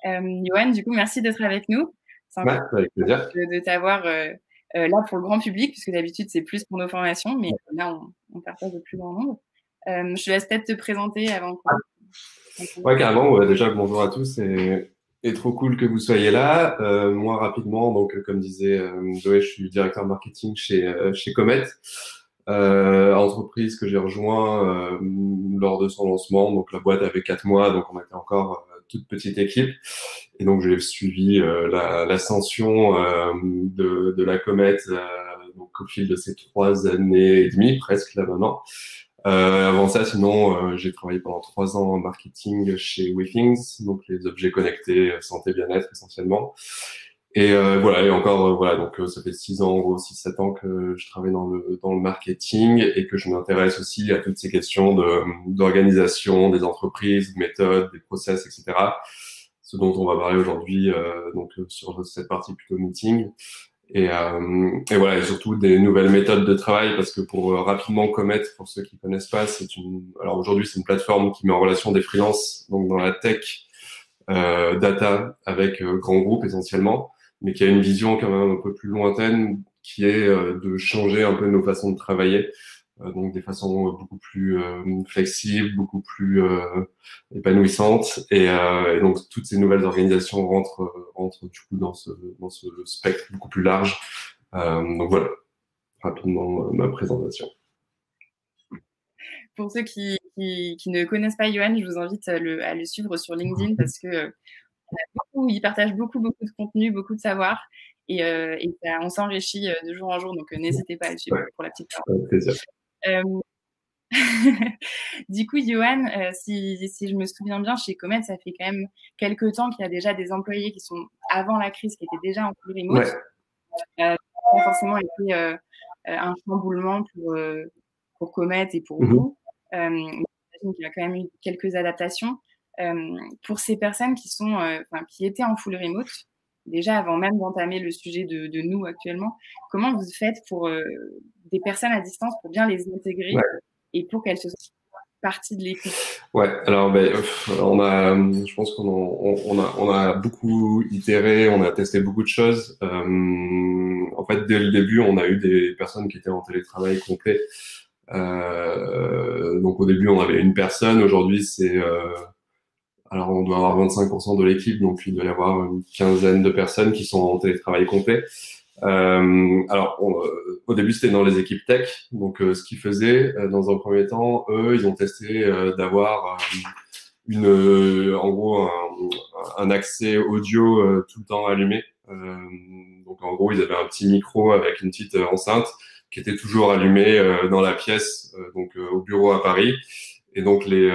Yoann, du coup, merci d'être avec nous. C'est un Ouais, avec plaisir. plaisir de t'avoir là pour le grand public, puisque d'habitude, c'est plus pour nos formations, mais là, on partage au plus grand nombre. Je te laisse peut-être te présenter avant qu'on Ouais, carrément. Ouais, déjà, bonjour à tous et trop cool que vous soyez là. Moi, rapidement, donc, comme disait Zoé, je suis directeur marketing chez Comet, entreprise que j'ai rejoint lors de son lancement. Donc, la boîte avait 4 mois, donc on était encore toute petite équipe. Et donc, j'ai suivi l'ascension de la Comet donc, au fil de ces 3 années et demie, presque là maintenant. Avant ça, sinon, j'ai travaillé pendant 3 ans en marketing chez WeThings, donc les objets connectés, santé, bien-être essentiellement. Et voilà, et encore, voilà, donc ça fait 6 ans, en gros, 6-7 ans que je travaille dans le marketing et que je m'intéresse aussi à toutes ces questions d'organisation des entreprises, de méthodes, des process, etc. Ce dont on va parler aujourd'hui, donc sur cette partie plutôt meeting. Et voilà, et surtout des nouvelles méthodes de travail, parce que pour rapidement commettre, pour ceux qui connaissent pas, alors aujourd'hui c'est une plateforme qui met en relation des freelances, donc dans la tech, data avec grands groupes essentiellement, mais qui a une vision quand même un peu plus lointaine, qui est de changer un peu nos façons de travailler. Donc des façons beaucoup plus flexibles, beaucoup plus épanouissantes, et donc toutes ces nouvelles organisations rentrent du coup dans ce spectre beaucoup plus large. Donc voilà, rapidement ma présentation. Pour ceux qui ne connaissent pas Yoann, je vous invite à le suivre sur LinkedIn parce que il partage beaucoup de contenu, beaucoup de savoir et on s'enrichit de jour en jour. Donc, n'hésitez pas à le suivre Ouais, pour la petite part. avec plaisir. Du coup, Johan, si je me souviens bien, chez Comet, ça fait quand même quelques temps qu'il y a déjà des employés qui sont avant la crise, qui étaient déjà en full remote. Ouais. Ça n'a pas forcément été un chamboulement pour Comet et pour Mhm. vous. J'imagine qu'il y a quand même eu quelques adaptations. Pour ces personnes qui étaient en full remote, déjà avant même d'entamer le sujet de nous actuellement, comment vous faites pour des personnes à distance pour bien les intégrer Ouais. et pour qu'elles se sentent partie de l'équipe? Ouais, alors je pense qu'on a beaucoup itéré, on a testé beaucoup de choses. En fait, dès le début, on a eu des personnes qui étaient en télétravail complet. Donc au début, on avait une personne. Aujourd'hui, alors on doit avoir 25% de l'équipe, donc il doit y avoir une quinzaine de personnes qui sont en télétravail complet. Au début, c'était dans les équipes tech. Donc, ce qu'ils faisaient, dans un premier temps, eux, ils ont testé d'avoir en gros, un accès audio tout le temps allumé. Donc, en gros, ils avaient un petit micro avec une petite enceinte qui était toujours allumée dans la pièce, au bureau à Paris. Et donc, les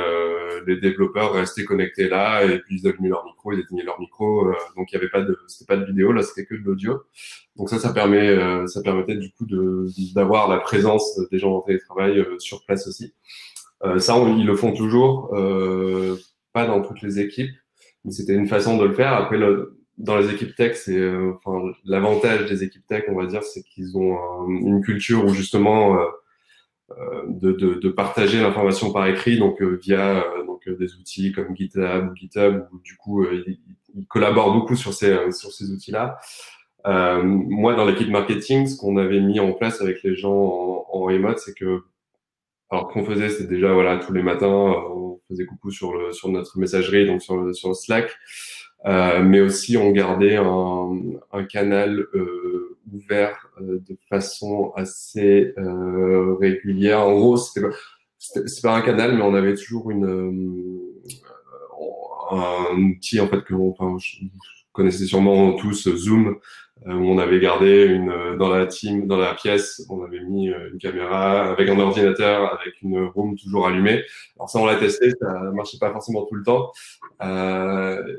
développeurs restaient connectés là, et puis ils allumaient leur micro, ils éteignaient leur micro. Donc, il y avait c'était pas de vidéo, là, c'était que de l'audio. Donc ça permettait du coup d'avoir la présence des gens en télétravail sur place aussi. Ils le font toujours, pas dans toutes les équipes, mais c'était une façon de le faire. Après, dans les équipes tech, l'avantage des équipes tech, on va dire, c'est qu'ils ont une culture où justement de partager l'information par écrit, donc via des outils comme GitLab ou GitHub, où du coup ils collaborent beaucoup sur ces outils-là. Moi, dans l'équipe marketing, ce qu'on avait mis en place avec les gens en remote, c'est que, alors qu'on faisait, c'est déjà, voilà, tous les matins, on faisait coucou sur notre messagerie, donc sur le Slack, mais aussi on gardait un canal ouvert de façon assez régulière. En gros, c'est pas un canal, mais on avait toujours un outil en fait je connaissez sûrement tous Zoom, où on avait gardé dans la pièce, on avait mis une caméra avec un ordinateur, avec une room toujours allumée. Alors ça, on l'a testé, ça marchait pas forcément tout le temps.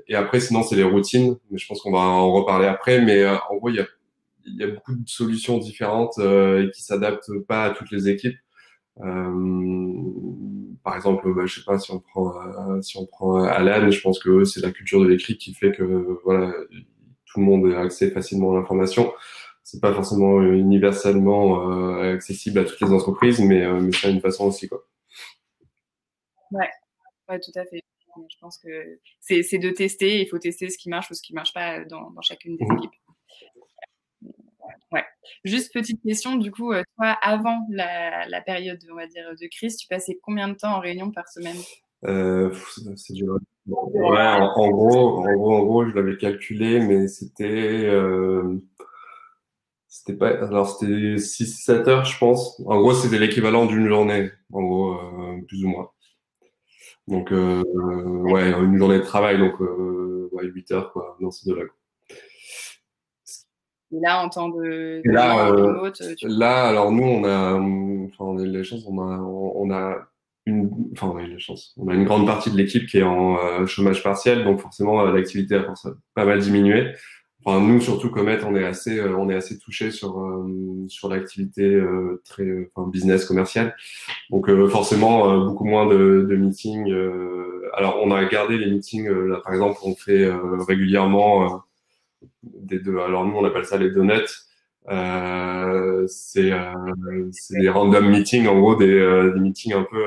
Et après, sinon, c'est les routines, mais je pense qu'on va en reparler après. Mais en gros, il y a beaucoup de solutions différentes et qui s'adaptent pas à toutes les équipes. Par exemple, je sais pas si on prend Alan, je pense que c'est la culture de l'écrit qui fait que voilà, tout le monde a accès facilement à l'information. C'est pas forcément universellement accessible à toutes les entreprises, mais c'est une façon aussi quoi. Ouais, ouais, tout à fait. Je pense que c'est de tester. Il faut tester ce qui marche ou ce qui marche pas dans chacune des équipes. Ouais. Juste petite question, du coup, toi, avant la période, on va dire, de crise, tu passais combien de temps en réunion par semaine? C'est dur. Ouais, en gros, je l'avais calculé, mais c'était pas, alors c'était 6-7 heures, je pense. En gros, c'était l'équivalent d'une journée, en gros, plus ou moins. Donc, ouais, une journée de travail, donc, ouais, 8 heures, quoi, dans ces deux-là. Et là, en temps Et de là, remote, alors nous, enfin, on a eu la chance, enfin, on a eu la chance. On a une grande partie de l'équipe qui est en chômage partiel, donc forcément, l'activité a pas mal diminué. Enfin, nous, surtout, Comet, on est assez touché sur l'activité très, enfin, business commercial. Donc, forcément, beaucoup moins de meetings. Alors, on a gardé les meetings, là, par exemple, on fait régulièrement alors nous on appelle ça les donuts. C'est des random meetings, en gros des meetings un peu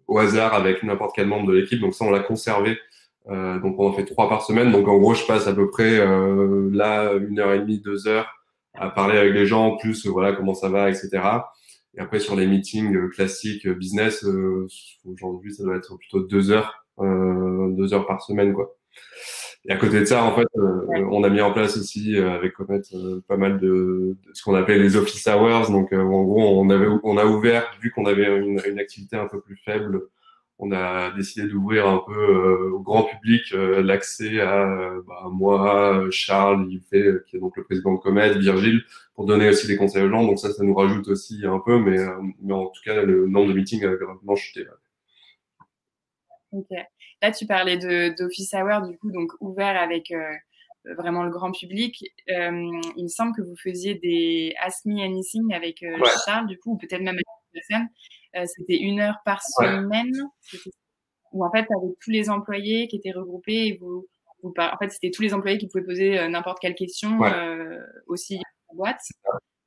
au hasard avec n'importe quel membre de l'équipe. Donc ça on l'a conservé. Donc on en fait 3 par semaine. Donc en gros je passe à peu près là 1 heure et demie, 2 heures à parler avec les gens, plus voilà comment ça va, etc. Et après sur les meetings classiques business, aujourd'hui ça doit être plutôt 2 heures, 2 heures par semaine quoi. Et à côté de ça, en fait, on a mis en place aussi avec Comet pas mal de ce qu'on appelle les office hours. Donc, en gros, on a ouvert, vu qu'on avait une activité un peu plus faible, on a décidé d'ouvrir un peu au grand public l'accès à moi, Charles, qui est donc le président de Comet, Virgile, pour donner aussi des conseils aux gens. Donc ça nous rajoute aussi un peu, mais en tout cas, le nombre de meetings a vraiment chuté. Ok. Là, tu parlais d'office hour, du coup, donc ouvert avec vraiment le grand public. Il me semble que vous faisiez des Ask Me Anything avec Ouais, Charles, du coup, ou peut-être même avec personne. C'était 1 heure par ouais. semaine, où en fait, tu avais tous les employés qui étaient regroupés et en fait, c'était tous les employés qui pouvaient poser n'importe quelle question Ouais. aussi à la boîte.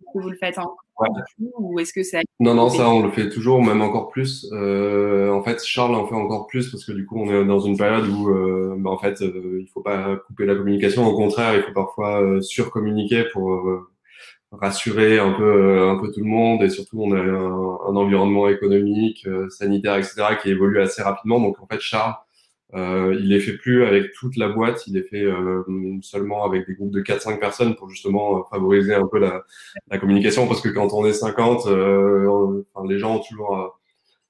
Est-ce que vous le faites encore, Ouais. du coup, ou est-ce que c'est Non, non, ça, développé? on le fait toujours, même encore plus. En fait, Charles en fait encore plus parce que du coup, on est dans une période où, en fait, il faut pas couper la communication. Au contraire, il faut parfois surcommuniquer pour rassurer un peu tout le monde. Et surtout, on a un environnement économique, sanitaire, etc., qui évolue assez rapidement. Donc, en fait, Charles, il les fait plus avec toute la boîte, il les fait seulement avec des groupes de 4-5 personnes pour justement favoriser un peu la communication, parce que quand on est 50, enfin, les gens ont toujours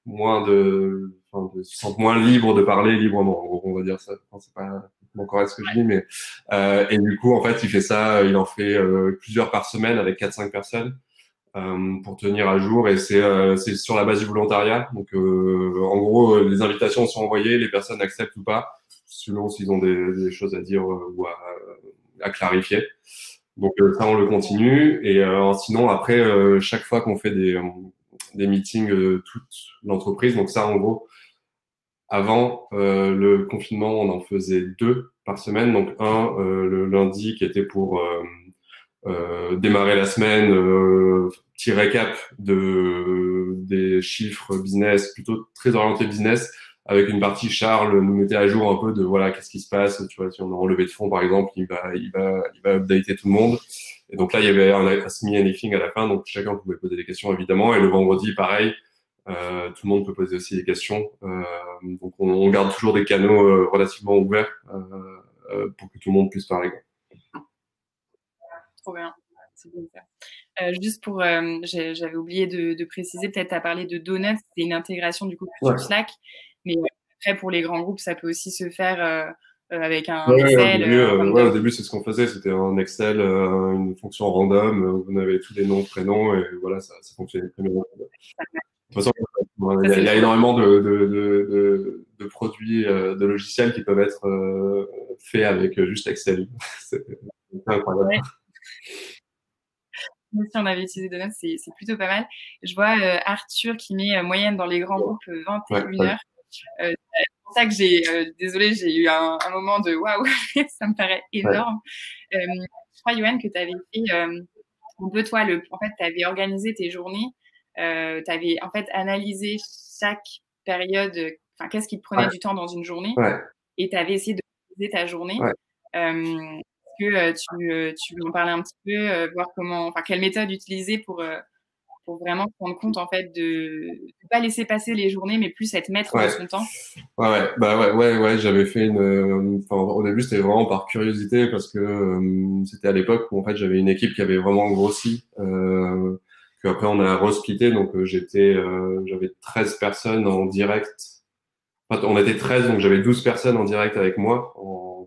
se sentent moins libres de parler librement. On va dire ça. Enfin, c'est pas encore ce que je dis, mais et du coup, en fait, il fait ça, il en fait plusieurs par semaine avec 4-5 personnes pour tenir à jour, et c'est sur la base du volontariat. Donc en gros les invitations sont envoyées, les personnes acceptent ou pas selon s'ils ont des choses à dire ou à clarifier. Donc ça on le continue, et sinon après chaque fois qu'on fait des meetings toute l'entreprise, donc ça en gros avant le confinement on en faisait 2 par semaine, donc un le lundi qui était pour démarrer la semaine, petit récap des chiffres business, plutôt très orienté business, avec une partie Charles nous mettait à jour un peu de voilà qu'est-ce qui se passe, tu vois, si on a relevé de fonds par exemple, il va updater tout le monde. Et donc là il y avait un Ask Me Anything à la fin, donc chacun pouvait poser des questions évidemment, et le vendredi pareil. Tout le monde peut poser aussi des questions. Donc on garde toujours des canaux relativement ouverts pour que tout le monde puisse parler. Trop bien. C'est bien ça. Juste pour, j'avais oublié de préciser, peut-être tu as parlé de Donuts, c'est une intégration du coup sur Ouais. Slack, mais après pour les grands groupes, ça peut aussi se faire avec un Ouais, Excel, un ouais, Random. au début, c'est ce qu'on faisait. C'était un Excel, une fonction random. On avait tous les noms, prénoms, et voilà, ça fonctionnait très bien. De toute façon, Ça, il c'est y a trop bien. énormément de produits, de logiciels qui peuvent être faits avec juste Excel. C'est incroyable. Ouais. Nous aussi, on avait utilisé Donuts, c'est plutôt pas mal. Je vois Arthur qui met moyenne dans les grands groupes Ouais, 21 ouais, heures. C'est pour ça que désolée, j'ai eu un moment de waouh, ça me paraît ouais. énorme. Je crois, Yoann, que tu avais fait un peu toi, en fait, tu avais organisé tes journées, tu avais en fait analysé chaque période, enfin, qu'est-ce qui te prenait du temps dans une journée ouais, et tu avais essayé d'optimiser ta journée. ouais. Est-ce que tu veux en parler un petit peu, voir comment, enfin, quelle méthode utiliser pour vraiment se rendre compte en fait de pas laisser passer les journées, mais plus être maître de Ouais. son temps? Ouais, ouais, bah ouais, ouais, ouais, j'avais fait enfin, au début, c'était vraiment par curiosité parce que c'était à l'époque où en fait j'avais une équipe qui avait vraiment grossi, que après on a resplitté, donc j'avais 13 personnes en direct. Enfin, on était 13, donc j'avais 12 personnes en direct avec moi,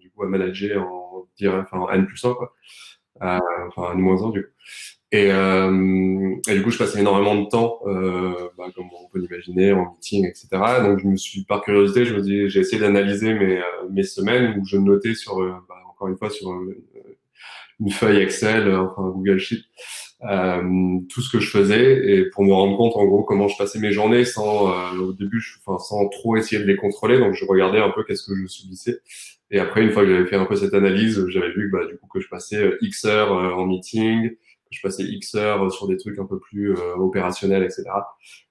du coup à manager en direct, enfin en N+1 quoi, enfin N-1 du coup. Et du coup, je passais énormément de temps, comme on peut l'imaginer, en meeting, etc. Donc, par curiosité, j'ai essayé d'analyser mes semaines où je notais encore une fois, sur une feuille Excel, enfin Google Sheet, tout ce que je faisais et pour me rendre compte, en gros, comment je passais mes journées au début, enfin, sans trop essayer de les contrôler. Donc, je regardais un peu qu'est-ce que je subissais. Et après, une fois que j'avais fait un peu cette analyse, j'avais vu du coup, que je passais X heures en meeting, je passais X heures sur des trucs un peu plus opérationnels, etc.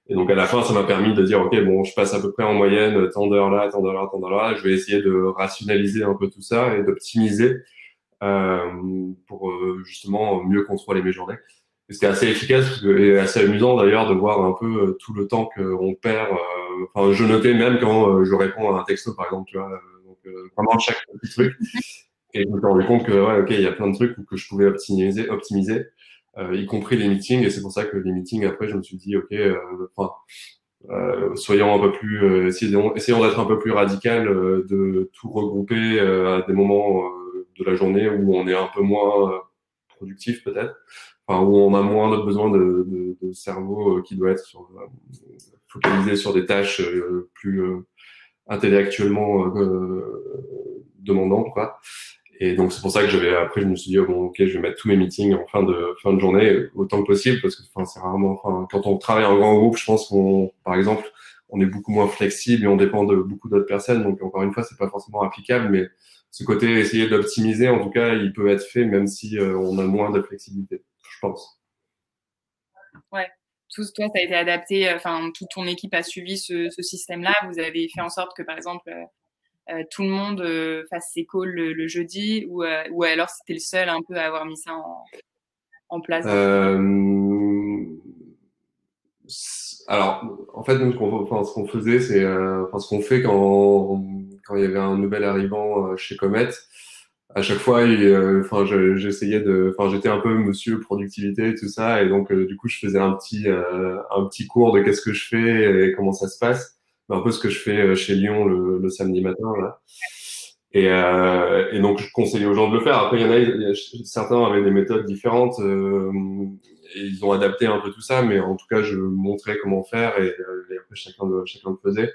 Et donc à la fin, ça m'a permis de dire, ok, bon, je passe à peu près en moyenne tant d'heures là, tant d'heures là, tant d'heures là. Je vais essayer de rationaliser un peu tout ça et d'optimiser pour justement mieux contrôler mes journées. Et c'était assez efficace et assez amusant d'ailleurs de voir un peu tout le temps qu'on perd. Enfin, je notais même quand je réponds à un texto, par exemple, tu vois. Vraiment chaque petit truc. Et je me suis rendu compte que, ouais, ok, il y a plein de trucs que je pouvais optimiser, y compris les meetings. Et c'est pour ça que les meetings, après, je me suis dit, ok, soyons un peu plus, essayons d'être un peu plus radical, de tout regrouper à des moments de la journée où on est un peu moins productif peut-être, enfin où on a moins besoin de cerveau qui doit être focalisé sur des tâches plus intellectuellement demandantes, quoi. Et donc c'est pour ça que après je me suis dit oh, bon ok je vais mettre tous mes meetings en fin de journée autant que possible parce que enfin c'est rarement enfin quand on travaille en grand groupe je pense qu'on par exemple on est beaucoup moins flexible et on dépend de beaucoup d'autres personnes donc encore une fois c'est pas forcément applicable mais ce côté essayer d'optimiser en tout cas il peut être fait même si on a moins de flexibilité je pense. Ouais. Toi, ça a été adapté, enfin, toute ton équipe a suivi ce système-là. Vous avez fait en sorte que, par exemple, tout le monde fasse ses calls le jeudi ou alors c'était le seul un peu à avoir mis ça en place dans ton équipe? Euh, Alors, en fait, nous, ce qu'on faisait, ce qu'on fait quand il y avait un nouvel arrivant chez Comet, à chaque fois, j'essayais enfin, j'étais un peu monsieur productivité et tout ça, et donc, du coup, je faisais un petit cours de qu'est-ce que je fais et comment ça se passe, un peu ce que je fais chez Lyon le samedi matin, là. Et donc, je conseillais aux gens de le faire. Après, certains avaient des méthodes différentes et ils ont adapté un peu tout ça, mais en tout cas, je montrais comment faire et après, chacun le faisait.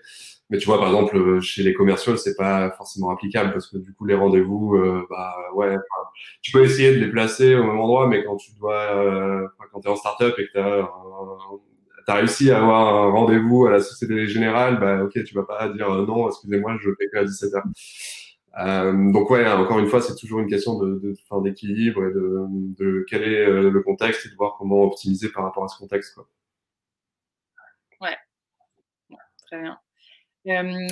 Mais tu vois, par exemple, chez les commerciaux, c'est pas forcément applicable parce que du coup, les rendez-vous, ouais, enfin, tu peux essayer de les placer au même endroit, mais quand t'es en start-up et que t'as réussi à avoir un rendez-vous à la Société Générale, bah, ok, tu vas pas dire non, excusez-moi, je fais que à 17h. Donc ouais, encore une fois, c'est toujours une question enfin, d'équilibre et de quel est le contexte et de voir comment optimiser par rapport à ce contexte, quoi. Ouais, très bien.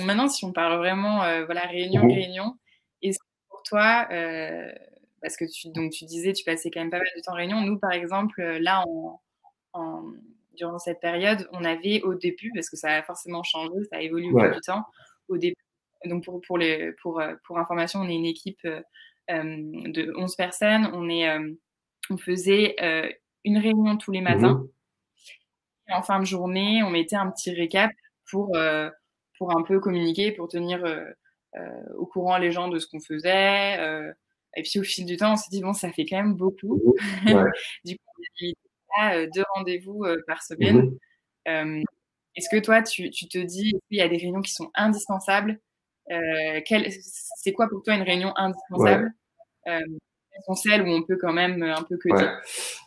Maintenant, si on parle vraiment, voilà, Mhm. réunion, est-ce que pour toi, parce que tu disais, tu passais quand même pas mal de temps en réunion. Nous, par exemple, là, en durant cette période, on avait au début, parce que ça a forcément changé, ça a évolué au fil Ouais. du temps. Au début, donc pour information, on est une équipe, de 11 personnes. On faisait, une réunion tous les matins Mhm. et en fin de journée, on mettait un petit récap pour, heu, pour un peu communiquer, pour tenir, au courant les gens de ce qu'on faisait, et puis au fil du temps, on s'est dit: «Bon, ça fait quand même beaucoup». Mhm. Ouais. Du coup, on a limité ça, 2 rendez-vous, par semaine. Mhm. Hem, Est-ce que toi, tu te dis, est-ce qu'il y a des réunions qui sont indispensables? C'est quoi pour toi une réunion Ouais. indispensable? Hem, Quelles sont celles où on peut quand même, un peu Ouais. coder?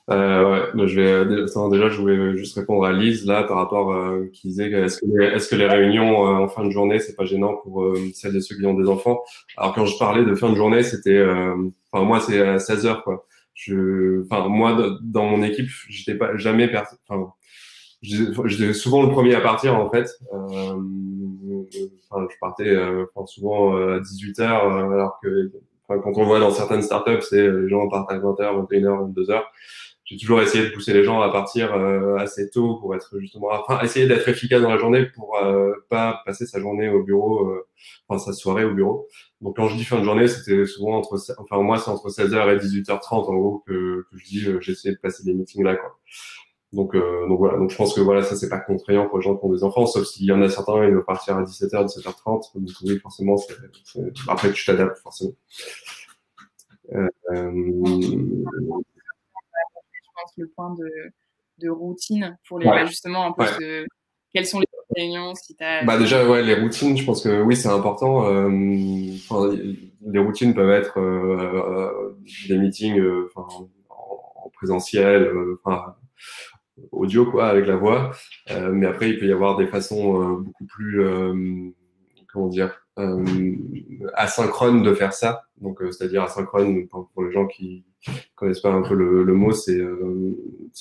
Ouais, bah, attends, déjà, je voulais juste répondre à Lise là par rapport qui disait que est-ce que les réunions en fin de journée c'est pas gênant pour celles et ceux qui ont des enfants. Alors quand je parlais de fin de journée, c'était, enfin moi c'est à 16 heures quoi. Enfin moi dans mon équipe, j'étais pas jamais enfin j'étais souvent le premier à partir en fait. je partais souvent à 18h, alors que quand on le voit dans certaines startups, c'est les gens partent à 20h, 21h, 22h. J'ai toujours essayé de pousser les gens à partir assez tôt pour être justement, essayer d'être efficace dans la journée pour pas passer sa journée au bureau, sa soirée au bureau. Donc quand je dis fin de journée, c'était souvent moi c'est entre 16h et 18h30 en gros que je dis j'essaie de passer des meetings là quoi. Donc voilà, donc je pense que voilà ça c'est pas contraignant pour les gens qui ont des enfants, sauf s'il y en a certains ils veulent partir à 17h, 17h30. Donc oui forcément après tu t'adaptes forcément. Je pense le point de routine pour les Ouais. justement un peu quelles sont les réunions si tu as Déjà ouais les routines je pense que oui c'est important. Les routines peuvent être des meetings en présentiel, audio quoi avec la voix, mais après il peut y avoir des façons beaucoup plus comment dire asynchrones de faire ça. Donc c'est-à-dire asynchrone pour les gens qui connaissent pas un peu le mot, c'est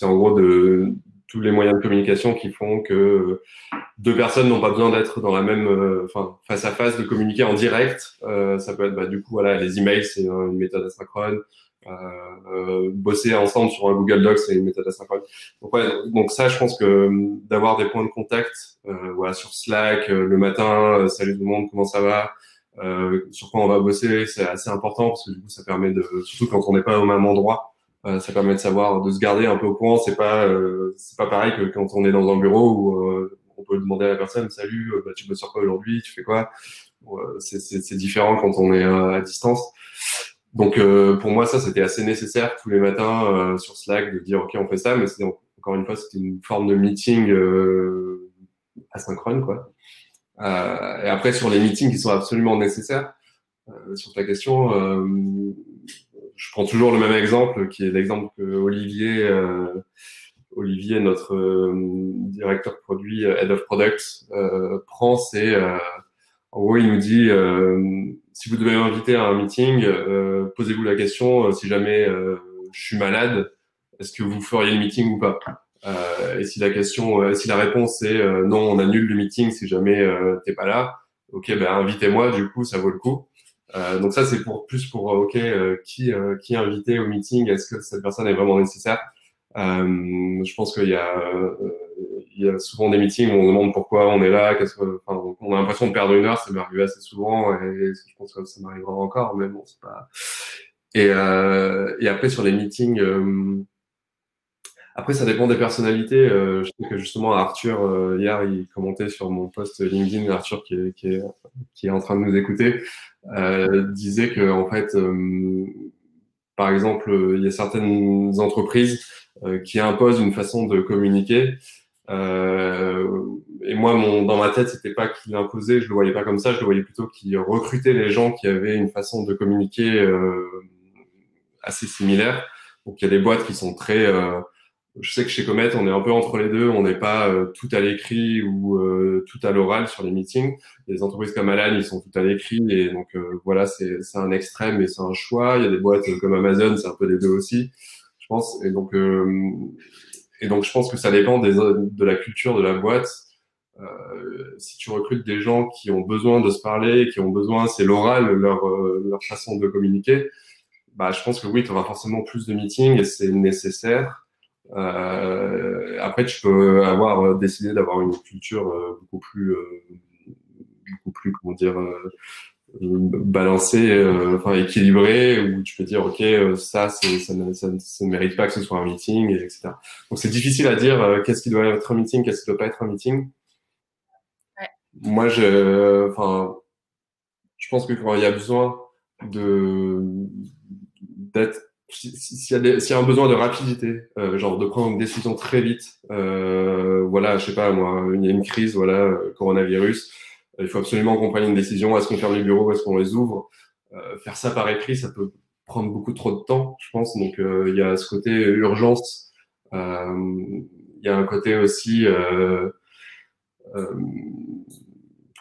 en gros de tous les moyens de communication qui font que deux personnes n'ont pas besoin d'être dans la même face à face, de communiquer en direct. Ça peut être du coup voilà les emails c'est une méthode asynchrone. Bosser ensemble sur un Google Docs c'est une méthode asynchrone. Donc ça je pense que d'avoir des points de contact voilà sur Slack le matin, salut tout le monde, comment ça va, sur quoi on va bosser, c'est assez important parce que du coup ça permet de, surtout quand on n'est pas au même endroit, ça permet de savoir, de se garder un peu au courant. C'est pas pareil que quand on est dans un bureau où on peut demander à la personne salut, tu bosses sur quoi aujourd'hui, tu fais quoi. C'est différent quand on est à distance. Donc pour moi ça c'était assez nécessaire tous les matins sur Slack de dire ok on fait ça, mais encore une fois c'était une forme de meeting asynchrone quoi. Et après sur les meetings qui sont absolument nécessaires, sur ta question, je prends toujours le même exemple qui est l'exemple que Olivier, notre directeur produit, Head of Product, prend. C'est en gros, il nous dit si vous devez m'inviter à un meeting, posez-vous la question si jamais je suis malade, est-ce que vous feriez le meeting ou pas. Et si si la réponse est non, on annule le meeting si jamais t'es pas là, ok, invitez-moi, du coup, ça vaut le coup. Donc ça, c'est plus pour ok, qui inviter au meeting, est-ce que cette personne est vraiment nécessaire. Je pense il y a souvent des meetings où on demande pourquoi on est là, on a l'impression de perdre une heure, ça m'est arrivé assez souvent et je pense que ça m'arrivera encore, mais bon, c'est pas. Et après sur les meetings, après ça dépend des personnalités. Je sais que justement Arthur hier il commentait sur mon post LinkedIn, Arthur qui est en train de nous écouter, disait que en fait, par exemple, il y a certaines entreprises qui imposent une façon de communiquer. Et moi, dans ma tête, c'était pas qu'il imposait, je le voyais pas comme ça, je le voyais plutôt qu'il recrutait les gens qui avaient une façon de communiquer assez similaire. Donc il y a des boîtes qui sont très je sais que chez Comet, on est un peu entre les deux, on n'est pas tout à l'écrit ou tout à l'oral sur les meetings. Il y a des entreprises comme Alan, ils sont tout à l'écrit et donc voilà, c'est un extrême et c'est un choix. Il y a des boîtes comme Amazon, c'est un peu les deux aussi, je pense. Et donc je pense que ça dépend de la culture de la boîte. Si tu recrutes des gens qui ont besoin de se parler, qui ont besoin, c'est l'oral, leur façon de communiquer, je pense que oui, tu auras forcément plus de meetings et c'est nécessaire. Après, tu peux avoir décidé d'avoir une culture beaucoup plus, comment dire, balancée, équilibrée, où tu peux dire, ok, ça ne mérite pas que ce soit un meeting, etc. Donc c'est difficile à dire qu'est-ce qui doit être un meeting, qu'est-ce qui doit pas être un meeting. Ouais. Moi, je pense que quand il y a besoin d'être s'il y a un besoin de rapidité, genre de prendre une décision très vite, voilà, je sais pas moi, il y a une crise, voilà, coronavirus, il faut absolument qu'on prenne une décision, est-ce qu'on ferme les bureaux, est-ce qu'on les ouvre, faire ça par écrit, ça peut prendre beaucoup trop de temps, je pense, donc il y a ce côté urgence, il y a un côté aussi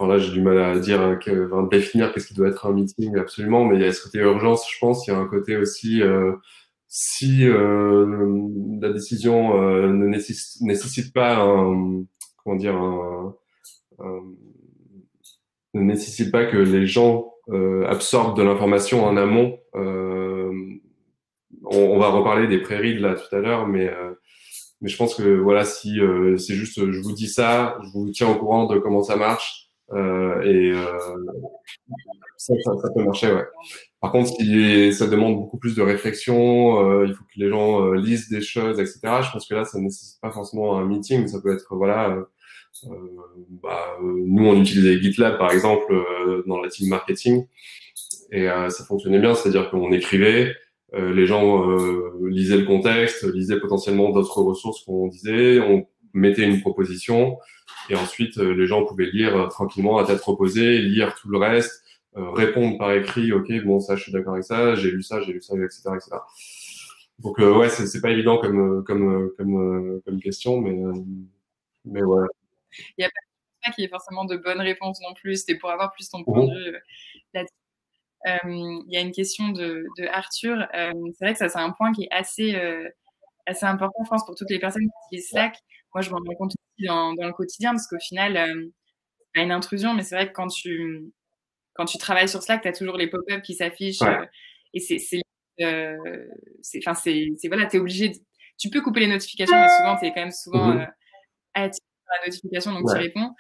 là, j'ai du mal à dire, définir qu'est-ce qui doit être un meeting absolument, mais il y a ce côté urgence, je pense. Il y a un côté aussi, si la décision ne nécessite pas comment dire, ne nécessite pas que les gens absorbent de l'information en amont. On va reparler des pré-reads là tout à l'heure, mais je pense que voilà, si c'est juste, je vous dis ça, je vous tiens au courant de comment ça marche, et ça peut marcher, ouais. Par contre, si ça demande beaucoup plus de réflexion, il faut que les gens lisent des choses, etc. Je pense que là, ça ne nécessite pas forcément un meeting, ça peut être voilà. Nous, on utilisait GitLab par exemple dans la team marketing, et ça fonctionnait bien, c'est-à-dire qu'on écrivait, les gens lisaient le contexte, lisaient potentiellement d'autres ressources qu'on disait, on mettait une proposition, et ensuite les gens pouvaient lire tranquillement à tête reposée, lire tout le reste, répondre par écrit, ok, bon ça je suis d'accord avec ça, j'ai lu ça, etc., etc. Donc ouais, c'est pas évident comme question, mais ouais. Il n'y a pas qu'il y ait forcément de bonnes réponses non plus. C'était pour avoir plus ton point de Mhm. vue là-dessus. Il y a une question de Arthur. C'est vrai que ça, c'est un point qui est assez important, je pense, pour toutes les personnes qui utilisent Slack. Moi, je m'en rends compte aussi dans le quotidien, parce qu'au final, c'est pas une intrusion, mais c'est vrai que quand tu travailles sur Slack, tu as toujours les pop-up qui s'affichent, Ouais. et enfin, voilà, t'es obligé tu peux couper les notifications, mais souvent, t'es quand même souvent Mhm. attiré par la notification, donc tu Ouais. réponds.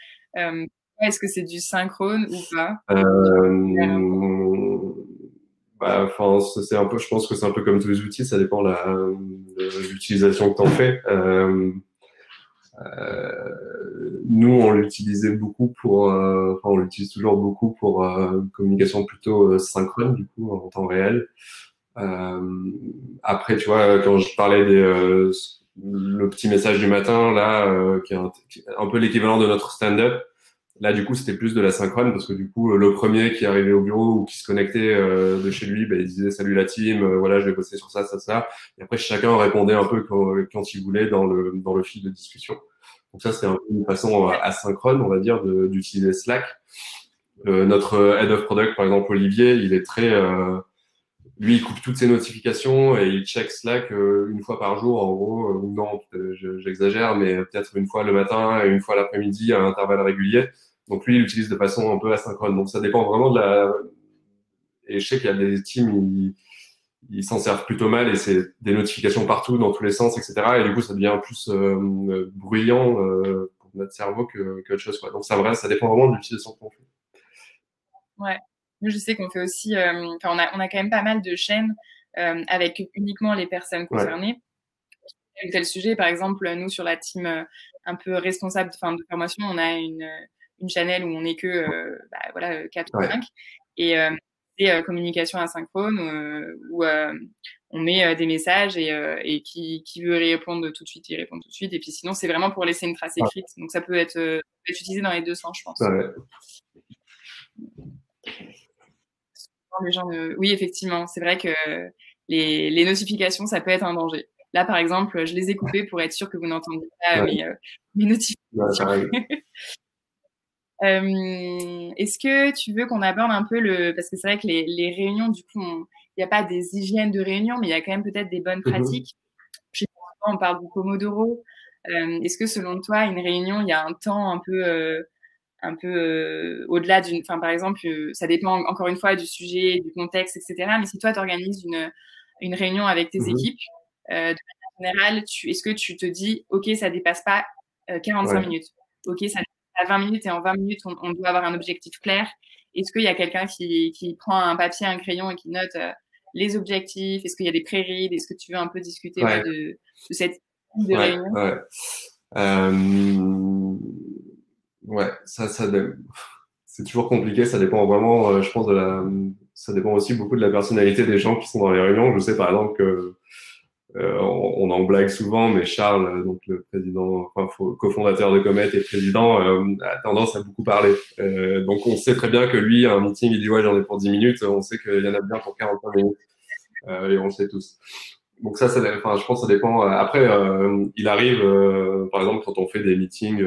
Est-ce que c'est du synchrone ou pas? Euh, enfin, c'est un peu, je pense que c'est un peu comme tous les outils, ça dépend de l'utilisation que tu en fais. Nous, on l'utilisait beaucoup enfin, on l'utilise toujours beaucoup pour communication plutôt synchrone, du coup, en temps réel. Euh, Après, tu vois, quand je parlais le petit message du matin, là, qui est un peu l'équivalent de notre stand-up. Là, du coup, c'était plus de la synchrone parce que du coup, le premier qui arrivait au bureau ou qui se connectait de chez lui, il disait salut la team, voilà, je vais bosser sur ça, ça, ça. Et après, chacun répondait un peu quand il voulait dans le fil de discussion. Donc ça, c'était un peu une façon asynchrone, on va dire, d'utiliser Slack. Notre head of product, par exemple, Olivier, il est très lui, il coupe toutes ses notifications et il check Slack une fois par jour, en gros. Ou non, j'exagère, mais peut-être une fois le matin et une fois l'après-midi à intervalles réguliers. Donc lui, il l'utilise de façon un peu asynchrone. Donc ça dépend vraiment de la. Et je sais qu'il y a des teams, ils s'en servent plutôt mal et c'est des notifications partout, dans tous les sens, etc. Et du coup, ça devient plus bruyant pour notre cerveau que autre chose, quoi. Donc ça dépend vraiment de l'utilisation qu'on fait. Ouais. Nous, je sais qu'on fait aussi, enfin, on a quand même pas mal de chaînes avec uniquement les personnes Ouais, concernées. Tel ou tel sujet, par exemple, nous, sur la team un peu responsable de formation, on a une channel où on n'est que voilà, 4 ou ouais, 5. Et c'est communication asynchrone où on met des messages et qui veut répondre tout de suite, il répond tout de suite. Et puis sinon, c'est vraiment pour laisser une trace écrite. Donc ça peut être utilisé dans les deux sens, je pense. ouais. Les gens Oui, effectivement, c'est vrai que les notifications, ça peut être un danger. Là, par exemple, je les ai coupées pour être sûre que vous n'entendiez pas Ouais, mes ouais, notifications. pareil. Est-ce que tu veux qu'on aborde un peu parce que c'est vrai que les réunions, du coup, il n'y a pas des hygiènes de réunion, mais il y a quand même peut-être des bonnes Mhm. pratiques. Je sais pas, on parle du Pomodoro. Est-ce que selon toi, une réunion, il y a un temps un peu au-delà enfin, par exemple, ça dépend encore une fois du sujet, du contexte, etc. Mais si toi, tu organises une réunion avec tes Mhm. équipes, de manière générale, est-ce que tu te dis, OK, ça dépasse pas 45 Ouais. minutes. OK, ça dépasse pas 20 minutes et en 20 minutes, on doit avoir un objectif clair. Est-ce qu'il y a quelqu'un qui prend un papier, un crayon et qui note les objectifs? Est-ce qu'il y a des pré-reads? Est-ce que tu veux un peu discuter Ouais. de cette de Ouais, réunion? ouais. Euh, ouais, c'est toujours compliqué. Ça dépend vraiment, je pense, ça dépend aussi beaucoup de la personnalité des gens qui sont dans les réunions. Je sais par exemple que on en blague souvent, mais Charles, donc le président, enfin cofondateur de Comet et président, a tendance à beaucoup parler. Donc on sait très bien que lui, à un meeting, il dit ouais, j'en ai pour 10 minutes. On sait qu'il y en a bien pour 45 minutes, et on le sait tous. Donc enfin, je pense que ça dépend. Après, il arrive, par exemple, quand on fait des meetings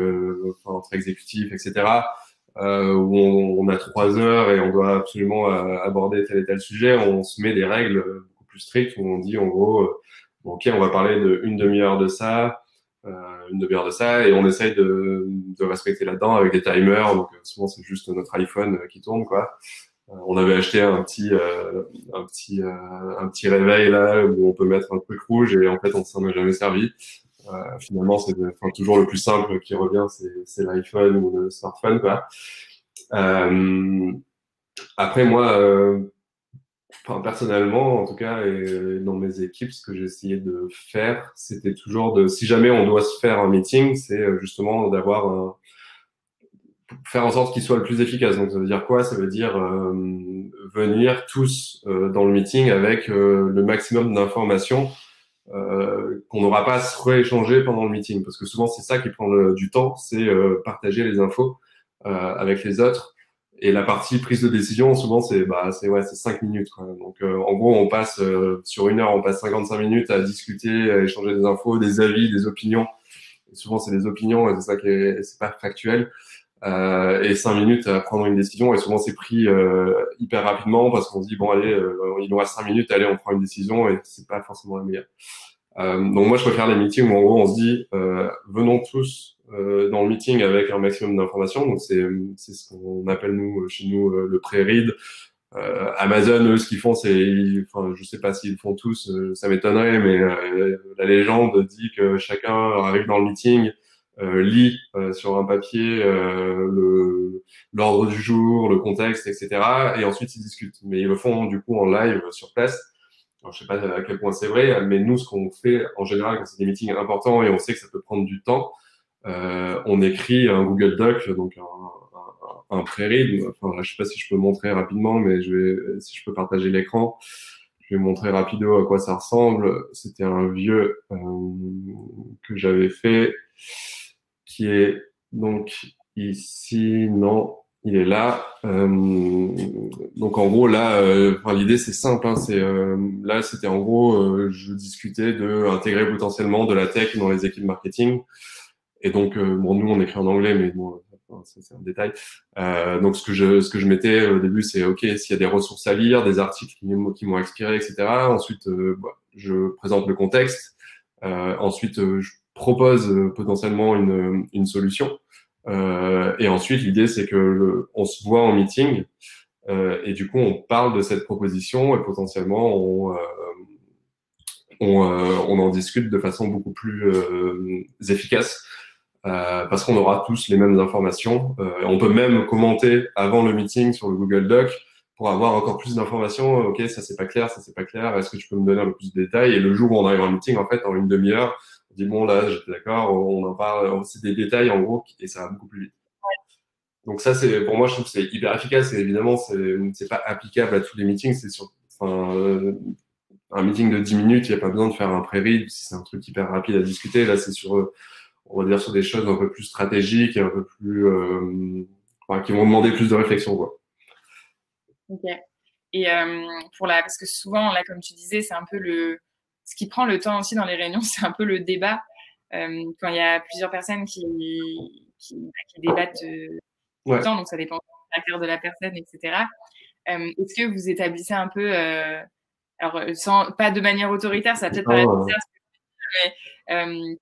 entre exécutifs, etc., où on a 3 heures et on doit absolument aborder tel et tel sujet, on se met des règles beaucoup plus strictes où on dit en gros, bon, ok, on va parler de une demi-heure de ça. une demi-heure de ça et on essaye de respecter là-dedans avec des timers. Donc souvent c'est juste notre iPhone qui tourne quoi. On avait acheté un petit réveil là où on peut mettre un truc rouge et en fait on s'en est jamais servi. Finalement c'est toujours le plus simple qui revient, c'est l'iPhone ou le smartphone quoi. Après moi personnellement, en tout cas, et dans mes équipes, ce que j'ai essayé de faire, c'était toujours si jamais on doit se faire un meeting, c'est justement faire en sorte qu'il soit le plus efficace. Donc, ça veut dire quoi? Ça veut dire venir tous dans le meeting avec le maximum d'informations qu'on n'aura pas à se rééchanger pendant le meeting. Parce que souvent, c'est ça qui prend du temps, c'est partager les infos avec les autres. Et la partie prise de décision, souvent, c'est 5 minutes, quoi. Donc, en gros, on passe sur 1 heure, on passe 55 minutes à discuter, à échanger des infos, des avis, des opinions. Et souvent, c'est des opinions, et c'est ça c'est pas factuel. Et 5 minutes à prendre une décision. Et souvent, c'est pris hyper rapidement parce qu'on se dit bon, allez, il nous reste 5 minutes, allez, on prend une décision, et c'est pas forcément la meilleure. Donc moi, je préfère les meetings où en gros, on se dit venons tous dans le meeting avec un maximum d'informations. Donc c'est ce qu'on appelle chez nous le pré-read. Amazon, eux, ce qu'ils font, enfin, je sais pas s'ils le font tous, ça m'étonnerait, mais la légende dit que chacun arrive dans le meeting, lit sur un papier l'ordre du jour, le contexte, etc. Et ensuite ils discutent. Mais ils le font du coup en live sur place. Alors, je sais pas à quel point c'est vrai, mais nous, ce qu'on fait en général quand c'est des meetings importants et on sait que ça peut prendre du temps, on écrit un Google Doc, donc un pré-read. Enfin, là, je sais pas si je peux montrer rapidement, mais si je peux partager l'écran, je vais montrer rapido à quoi ça ressemble. C'était un vieux que j'avais fait, qui est donc ici, non. Il est là. Donc en gros là, l'idée c'est simple. Hein, là c'était en gros, je discutais de intégrer potentiellement de la tech dans les équipes marketing. Et donc bon nous on écrit en anglais, mais bon c'est un détail. Donc ce que je mettais au début c'est ok s'il y a des ressources à lire, des articles qui m'ont inspiré, etc. Ensuite je présente le contexte. Ensuite je propose potentiellement une solution. Et ensuite, l'idée, c'est que on se voit en meeting et du coup, on parle de cette proposition et potentiellement, on en discute de façon beaucoup plus efficace parce qu'on aura tous les mêmes informations. On peut même commenter avant le meeting sur le Google Doc pour avoir encore plus d'informations. Ok, ça c'est pas clair, ça c'est pas clair. Est-ce que tu peux me donner un peu plus de détails? Et le jour où on arrive en meeting, en fait, en une demi-heure, on dit bon là, j'étais d'accord, on en parle, c'est des détails en gros et ça va beaucoup plus vite. Donc ça, pour moi, je trouve que c'est hyper efficace et évidemment, c'est pas applicable à tous les meetings. Un meeting de 10 minutes, il n'y a pas besoin de faire un pré-read si c'est un truc hyper rapide à discuter. Là, c'est on va dire, sur des choses un peu plus stratégiques et un peu plus, qui vont demander plus de réflexion, quoi. Ok. Et parce que souvent, là, comme tu disais, c'est un peu ce qui prend le temps aussi dans les réunions, c'est un peu le débat. Quand il y a plusieurs personnes qui débattent tout le temps, donc ça dépend du caractère de la personne, etc. Est-ce que vous établissez un peu, alors pas de manière autoritaire, ça va peut-être paraître bizarre, mais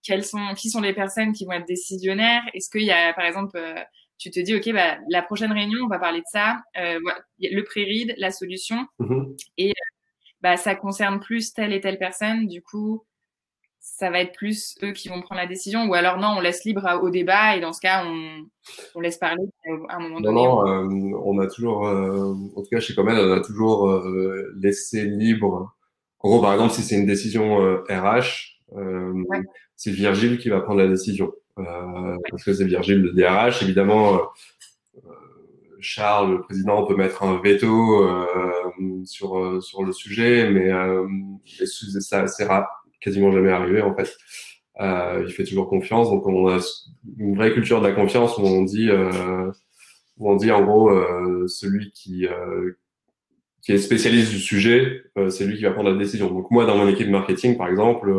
qui sont les personnes qui vont être décisionnaires? Est-ce qu'il y a, par exemple, tu te dis, ok, la prochaine réunion, on va parler de ça, le pré-read, la solution, et ça concerne plus telle et telle personne, du coup, ça va être plus eux qui vont prendre la décision, ou alors non, on laisse libre au débat et dans ce cas, on laisse parler à un moment donné. Non, on a toujours, en tout cas chez Common, on a toujours laissé libre. En gros, par exemple, si c'est une décision RH, c'est Virgile qui va prendre la décision. Parce que c'est Virgile le DRH. Évidemment, Charles, le président, peut mettre un veto sur le sujet, mais ça sera quasiment jamais arrivé en fait. Il fait toujours confiance, donc on a une vraie culture de la confiance où on dit en gros celui qui est spécialiste du sujet, c'est lui qui va prendre la décision. Donc moi dans mon équipe marketing par exemple,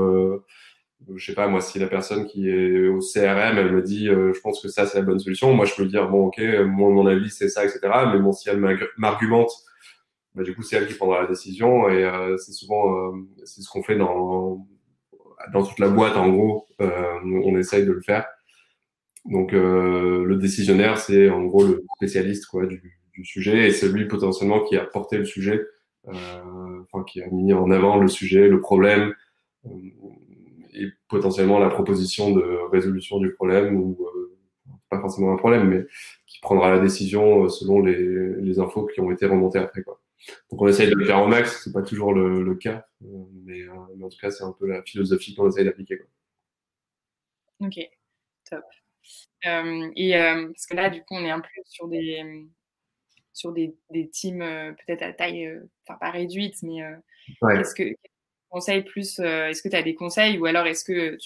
je sais pas moi si la personne qui est au CRM elle me dit je pense que ça c'est la bonne solution, moi je peux lui dire bon ok moi mon avis c'est ça etc. Mais bon si elle m'argumente du coup c'est elle qui prendra la décision et c'est souvent c'est ce qu'on fait dans toute la boîte, en gros, on essaye de le faire. Donc, le décisionnaire, c'est en gros le spécialiste quoi, du sujet et c'est lui potentiellement qui a porté le sujet, enfin, qui a mis en avant le sujet, le problème euh, et potentiellement la proposition de résolution du problème ou pas forcément un problème, mais qui prendra la décision selon les infos qui ont été remontées après, quoi. Donc, on essaye de le faire au max, c'est pas toujours le cas, mais en tout cas, c'est un peu la philosophie qu'on essaye d'appliquer, quoi. Ok, top. Parce que là, du coup, on est un peu sur des teams peut-être à taille, enfin pas réduite, mais Ouais. qu'est-ce que conseils plus, est-ce que tu as des conseils ou alors est-ce que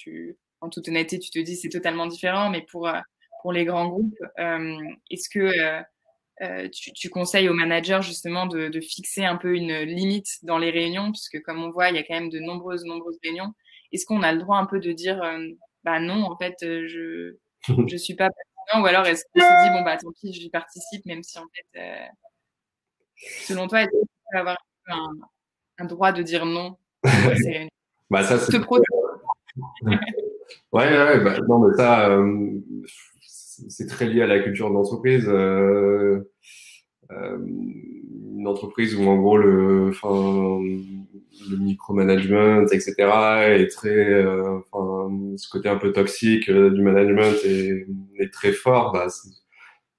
en toute honnêteté, tu te dis c'est totalement différent, mais pour les grands groupes, est-ce que tu conseilles aux managers justement de fixer un peu une limite dans les réunions, puisque comme on voit, il y a quand même de nombreuses réunions. Est-ce qu'on a le droit un peu de dire, bah non, en fait, je suis pas pertinent, ou alors est-ce qu'on se dit bon bah tant pis, j'y participe, même si en fait, selon toi, est-ce que tu peux avoir un droit de dire non à ces réunions? Bah, ça, Pour c'est te protéger. ouais, ouais, bah, non, mais ça, c'est très lié à la culture de l'entreprise. Une entreprise où en gros le micromanagement, etc., est très, ce côté un peu toxique du management est très fort. Bah,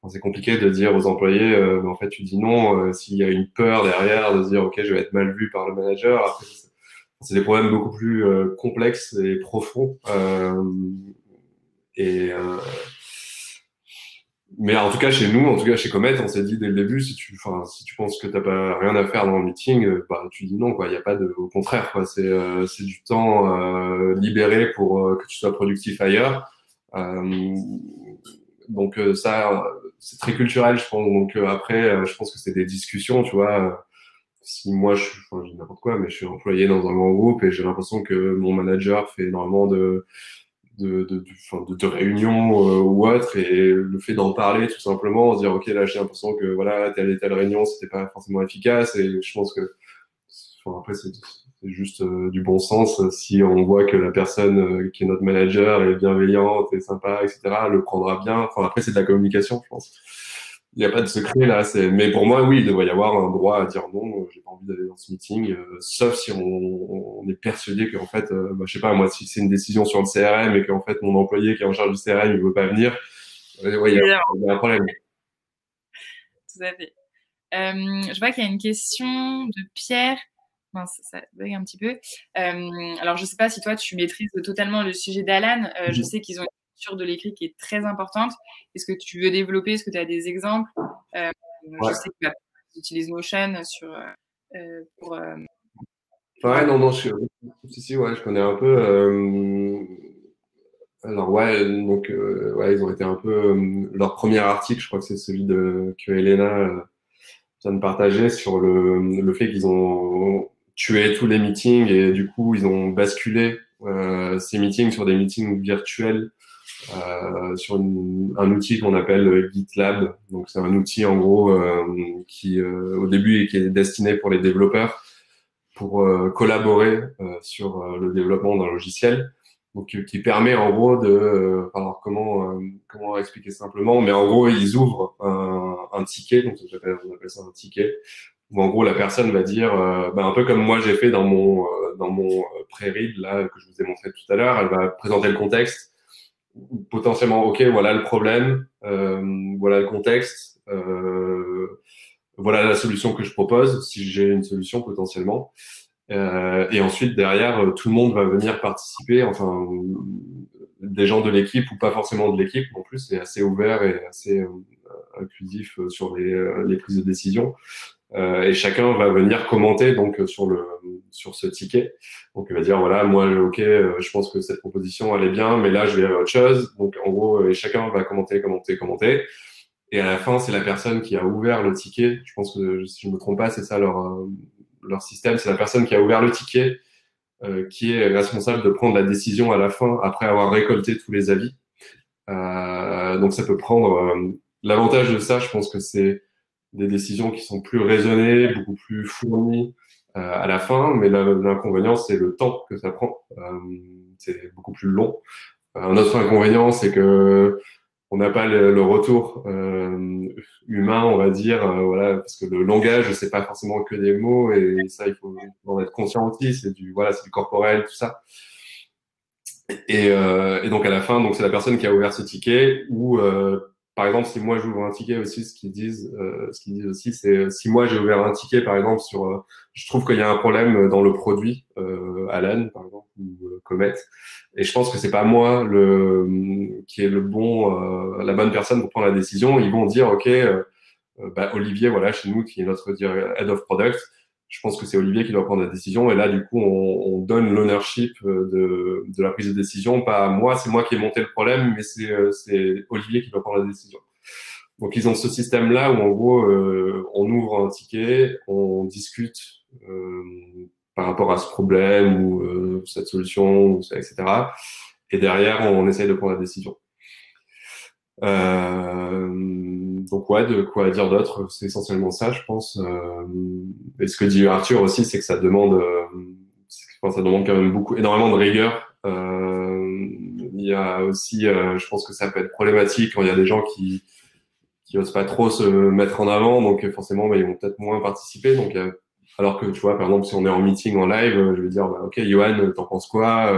c'est compliqué de dire aux employés, mais en fait, tu dis non s'il y a une peur derrière de se dire, ok, je vais être mal vu par le manager. Après, c'est des problèmes beaucoup plus complexes et profonds. Et mais en tout cas chez nous, en tout cas chez Comet, on s'est dit dès le début, si tu penses que t'as pas rien à faire dans le meeting, bah tu dis non quoi. Il y a pas de, au contraire quoi. C'est du temps libéré pour que tu sois productif ailleurs. Euh, donc ça, c'est très culturel, je pense. Donc après, je pense que c'est des discussions, tu vois. Si moi, enfin, je dis n'importe quoi, mais je suis employé dans un grand groupe et j'ai l'impression que mon manager fait énormément de réunions ou autre, et le fait d'en parler tout simplement, se dire ok là j'ai l'impression que voilà telle et telle réunion c'était pas forcément efficace, et je pense que enfin, après c'est juste du bon sens. Si on voit que la personne qui est notre manager est bienveillante et sympa, etc., elle le prendra bien. Enfin après c'est de la communication, je pense. Il n'y a pas de secret là. Mais pour moi, oui, il devrait y avoir un droit à dire non. J'ai pas envie d'aller dans ce meeting, sauf si on est persuadé qu'en fait, bah, je sais pas, moi, si c'est une décision sur le CRM et qu'en fait mon employé qui est en charge du CRM il veut pas venir, ouais, Évidemment, il y a un problème. tout à fait. Je vois qu'il y a une question de Pierre. Mince, ça bug un petit peu. Alors, je ne sais pas si toi, tu maîtrises totalement le sujet d'Alan. Je sais qu'ils ont une culture de l'écrit qui est très importante. Est-ce que tu veux développer? Est-ce que tu as des exemples? Je Ouais. sais que tu utilises Notion pour... Ouais, non, non, si, ouais, je connais un peu. Alors ouais, donc ouais, ils ont été un peu leur premier article, je crois que c'est celui de que Elena vient de partager sur le fait qu'ils ont tué tous les meetings et du coup ils ont basculé ces meetings sur des meetings virtuels sur un outil qu'on appelle GitLab. Donc c'est un outil en gros qui au début qui est destiné pour les développeurs pour collaborer sur le développement d'un logiciel. Donc qui permet en gros de alors comment expliquer simplement, mais en gros ils ouvrent un ticket, donc on appelle ça un ticket, où en gros la personne va dire bah, un peu comme moi j'ai fait dans mon pré-read là que je vous ai montré tout à l'heure. Elle va présenter le contexte, potentiellement ok voilà le problème, voilà le contexte, voilà la solution que je propose si j'ai une solution potentiellement. Et ensuite, derrière, tout le monde va venir participer, enfin, des gens de l'équipe ou pas forcément de l'équipe non plus, c'est assez ouvert et assez inclusif sur les prises de décision. Et chacun va venir commenter donc sur ce ticket. Donc, il va dire, voilà, moi, ok, je pense que cette proposition, elle est bien, mais là, je vais à autre chose. Donc, en gros, et chacun va commenter. Et à la fin, c'est la personne qui a ouvert le ticket. Je pense que, si je me trompe pas, c'est ça leur système. C'est la personne qui a ouvert le ticket qui est responsable de prendre la décision à la fin après avoir récolté tous les avis. Donc ça peut prendre... l'avantage de ça, je pense que c'est des décisions qui sont plus raisonnées, beaucoup plus fournies, à la fin, mais l'inconvénient, c'est le temps que ça prend. C'est beaucoup plus long. Un autre inconvénient, c'est que on n'a pas le retour humain, on va dire, voilà, parce que le langage, c'est pas forcément que des mots, et ça, il faut en être conscient aussi. C'est du corporel, tout ça. Et donc à la fin, donc c'est la personne qui a ouvert ce ticket. Ou par exemple, si moi j'ouvre un ticket aussi, ce qu'ils disent aussi, c'est si moi j'ai ouvert un ticket, par exemple, je trouve qu'il y a un problème dans le produit, Alan, par exemple, ou Comet, et je pense que c'est pas moi qui est la bonne personne pour prendre la décision. Ils vont dire, ok, bah, Olivier, voilà, chez nous, qui est notre head of product, je pense que c'est Olivier qui doit prendre la décision. Et là, du coup, on donne l'ownership de la prise de décision. Pas à moi, c'est moi qui ai monté le problème, mais c'est Olivier qui doit prendre la décision. Donc, ils ont ce système-là où, en gros, on ouvre un ticket, on discute par rapport à ce problème ou cette solution, etc. Et derrière, on essaye de prendre la décision. Donc ouais, de quoi dire d'autre, c'est essentiellement ça, je pense. Et ce que dit Arthur aussi, c'est que ça demande quand même énormément de rigueur. Il y a aussi, je pense que ça peut être problématique quand il y a des gens qui osent pas trop se mettre en avant, donc forcément, bah, ils vont peut-être moins participer. Donc alors que tu vois, par exemple, si on est en meeting en live, je vais dire, bah, ok, Johan, t'en penses quoi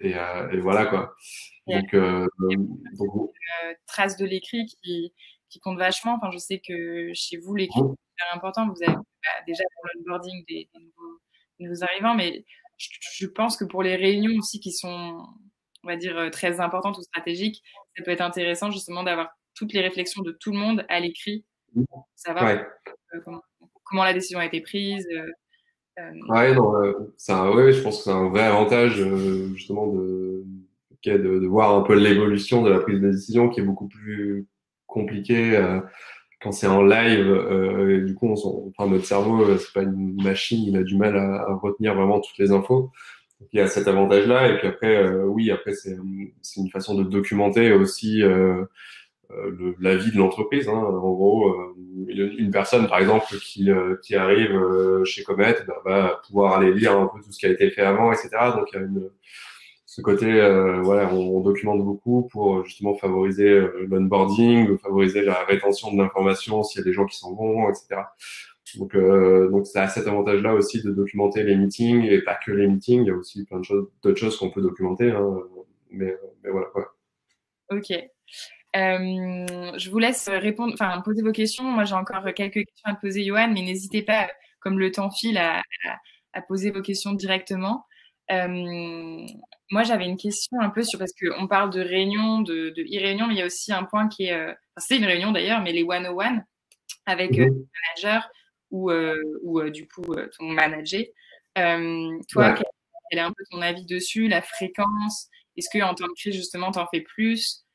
et voilà quoi. Donc, donc Traces de l'écrit qui comptent vachement. Enfin, je sais que chez vous, l'écrit est super important. Vous avez déjà pour l'onboarding des nouveaux arrivants, mais je pense que pour les réunions aussi qui sont, on va dire, très importantes ou stratégiques, ça peut être intéressant justement d'avoir toutes les réflexions de tout le monde à l'écrit, pour savoir ouais. comment la décision a été prise. Ouais, non, ouais, je pense que c'est un vrai avantage justement de voir un peu l'évolution de la prise de décision qui est beaucoup plus compliquée quand c'est en live. Et du coup, enfin, notre cerveau, c'est pas une machine, il a du mal à retenir vraiment toutes les infos. Donc, il y a cet avantage-là. Et puis après, oui, après c'est une façon de documenter aussi la vie de l'entreprise. Hein. En gros, une personne, par exemple, qui arrive chez Comet, bah, va pouvoir aller lire un peu tout ce qui a été fait avant, etc. Donc, il y a ce côté, voilà, on documente beaucoup pour justement favoriser l'onboarding, favoriser la rétention de l'information s'il y a des gens qui s'en vont, etc. Donc ça a cet avantage-là aussi de documenter les meetings, et pas que les meetings, il y a aussi plein d'autres choses qu'on peut documenter. Hein. Mais voilà, quoi. Ok. Je vous laisse répondre, enfin poser vos questions. Moi, j'ai encore quelques questions à te poser, Johan, mais n'hésitez pas, comme le temps file, à poser vos questions directement. Moi, j'avais une question un peu parce qu'on parle de réunion, de e-réunion, mais il y a aussi un point qui est, c'est une réunion d'ailleurs, mais les 101 avec le manager ou du coup ton manager. Toi, Ouais. quel est un peu ton avis dessus, la fréquence? Est-ce que en temps de crise, justement, t'en fais plus?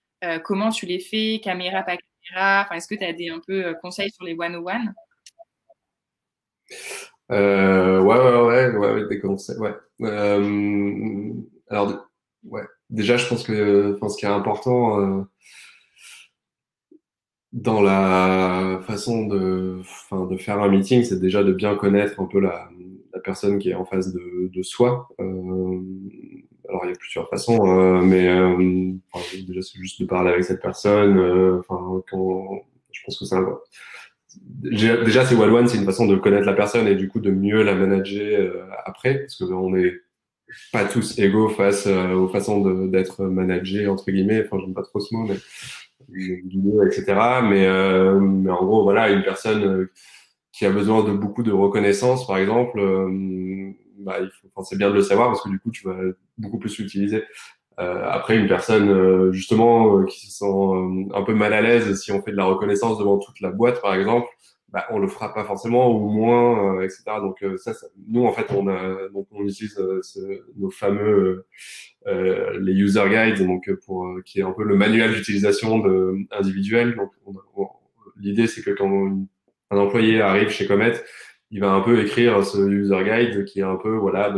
Comment tu les fais? Caméra, pas caméra? Enfin, est-ce que tu as des un peu conseils sur les 101? Ouais, des conseils, ouais. Alors, ouais. Déjà, je pense que, enfin, ce qui est important dans la façon enfin, de faire un meeting, c'est déjà de bien connaître un peu la personne qui est en face de soi. Alors, il y a plusieurs façons, mais enfin, déjà, c'est juste de parler avec cette personne. Enfin, je pense que déjà, c'est one-one, c'est une façon de connaître la personne et du coup de mieux la manager après, parce que on n'est pas tous égaux face aux façons d'être managé, entre guillemets. Enfin, j'aime pas trop ce mot, mais guidé, etc. Mais en gros, voilà, une personne qui a besoin de beaucoup de reconnaissance, par exemple, bah, enfin, c'est bien de le savoir parce que du coup, tu vas beaucoup plus l'utiliser. Après, une personne justement qui se sent un peu mal à l'aise si on fait de la reconnaissance devant toute la boîte, par exemple, bah, on le fera pas forcément ou moins, etc. Donc nous en fait, on utilise nos fameux les user guides, donc qui est un peu le manuel d'utilisation individuel. Donc l'idée c'est que quand un employé arrive chez Comet, il va un peu écrire ce user guide qui est un peu voilà.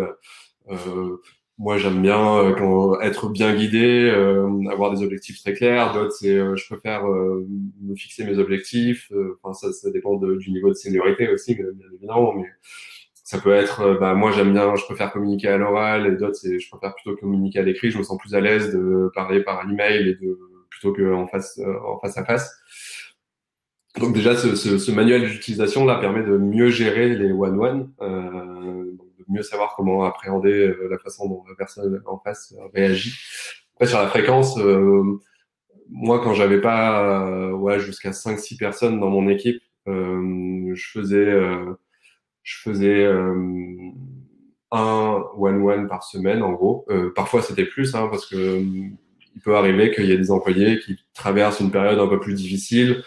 Moi, j'aime bien être bien guidé, avoir des objectifs très clairs. D'autres, c'est je préfère me fixer mes objectifs. Enfin, ça dépend du niveau de seniorité aussi, bien évidemment. Ça peut être, moi j'aime bien, je préfère communiquer à l'oral, et d'autres, je préfère plutôt communiquer à l'écrit. Je me sens plus à l'aise de parler par email plutôt en face à face. Donc déjà, ce manuel d'utilisation là permet de mieux gérer les one-one, de mieux savoir comment appréhender la façon dont la personne en face réagit. Après, sur la fréquence, moi, quand j'avais pas jusqu'à 5-6 personnes dans mon équipe, je faisais un one-one par semaine, en gros. Parfois, c'était plus, hein, parce que il peut arriver qu'il y ait des employés qui traversent une période un peu plus difficile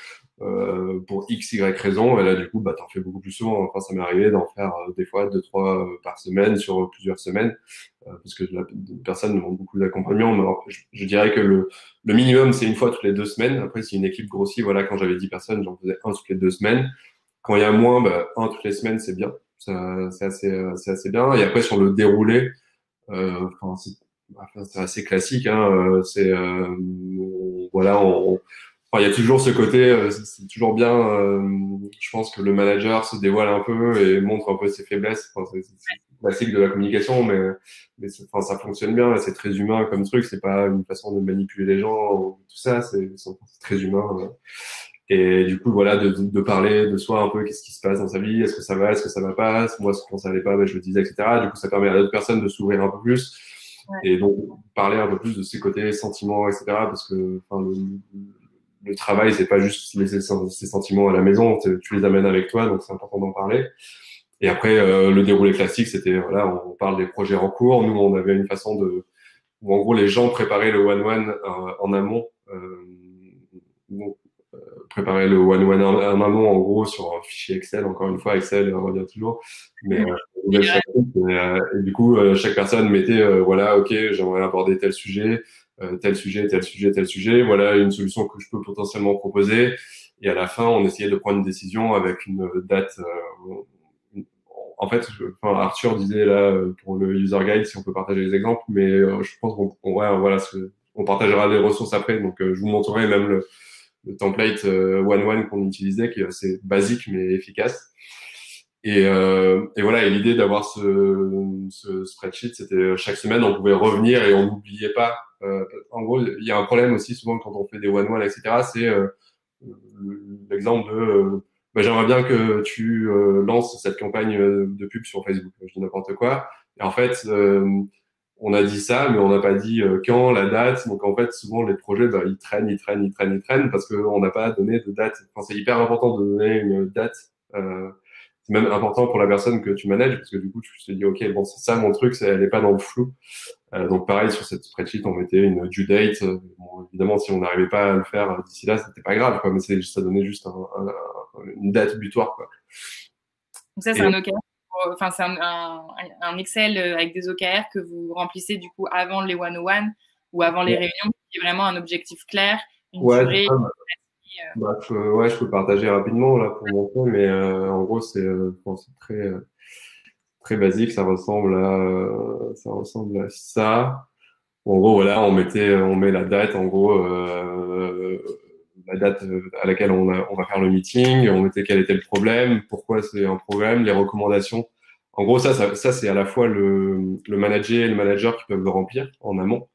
pour X, Y raison. Et là, du coup, t'en fais beaucoup plus souvent. Enfin, ça m'est arrivé d'en faire des fois 2-3 par semaine sur plusieurs semaines, parce que les personnes demandent beaucoup d'accompagnement. Mais alors, je dirais que le minimum, c'est une fois toutes les 2 semaines. Après, si une équipe grossit, voilà, quand j'avais 10 personnes, j'en faisais un toutes les 2 semaines. Quand il y a moins, un toutes les semaines, c'est bien. C'est assez bien. Et après, sur le déroulé, enfin, c'est assez classique, hein. Enfin, il y a toujours ce côté, c'est toujours bien. Je pense que le manager se dévoile un peu et montre un peu ses faiblesses. Enfin, c'est classique de la communication, enfin, ça fonctionne bien. C'est très humain comme truc. C'est pas une façon de manipuler les gens ou tout ça. C'est très humain. Et du coup, voilà, de parler de soi un peu, qu'est-ce qui se passe dans sa vie, est-ce que ça va pas, moi, quand ça allait pas, je le disais, etc. Du coup, ça permet à d'autres personnes de s'ouvrir un peu plus Ouais. et donc parler un peu plus de ses côtés, sentiments, etc. Parce que, enfin, le travail, c'est pas juste laisser ses sentiments à la maison, tu les amènes avec toi, donc c'est important d'en parler. Et après, le déroulé classique, c'était, voilà, on parle des projets en cours. Nous, on avait une façon où en gros, les gens préparaient le one-one en amont. Donc, préparer le one-one en amont, en gros, sur un fichier Excel. Encore une fois, Excel revient toujours. Mais et du coup, chaque personne mettait, voilà, ok, j'aimerais aborder tel sujet, tel sujet, tel sujet, tel sujet. Voilà une solution que je peux potentiellement proposer. Et à la fin, on essayait de prendre une décision avec une date. En fait, enfin, Arthur disait là pour le user guide si on peut partager les exemples, mais je pense voilà, on partagera les ressources après. Donc, je vous montrerai même le template one-one qu'on utilisait, qui est assez basique mais efficace. Et voilà, et l'idée d'avoir ce spreadsheet, c'était chaque semaine, on pouvait revenir et on n'oubliait pas. En gros, il y a un problème aussi souvent quand on fait des one-one, etc. C'est l'exemple de j'aimerais bien que tu lances cette campagne de pub sur Facebook. Je dis n'importe quoi. Et en fait, on a dit ça, mais on n'a pas dit quand, la date. Donc en fait, souvent les projets, ils traînent parce qu'on n'a pas donné de date. Enfin, c'est hyper important de donner une date. C'est même important pour la personne que tu manages parce que du coup, tu te dis, ok, bon, c'est ça mon truc, elle n'est pas dans le flou. Donc pareil, sur cette spreadsheet, on mettait une due date. Bon, évidemment, si on n'arrivait pas à le faire d'ici là, c'était pas grave, quoi, mais ça donnait juste une date butoir, quoi. Donc ça, c'est Et un OKR. Enfin, c'est un Excel avec des OKR que vous remplissez du coup avant les one-on-one ou avant les réunions, qui est vraiment un objectif clair, une ouais, durée. je peux partager rapidement là pour montrer, mais en gros, bon, c'est très basique. Ça ressemble à ça. En gros, voilà, on met la date, en gros, la date à laquelle on va faire le meeting, on mettait quel était le problème, pourquoi c'est un problème, les recommandations. En gros, ça c'est à la fois le manager et le manager qui peuvent le remplir en amont.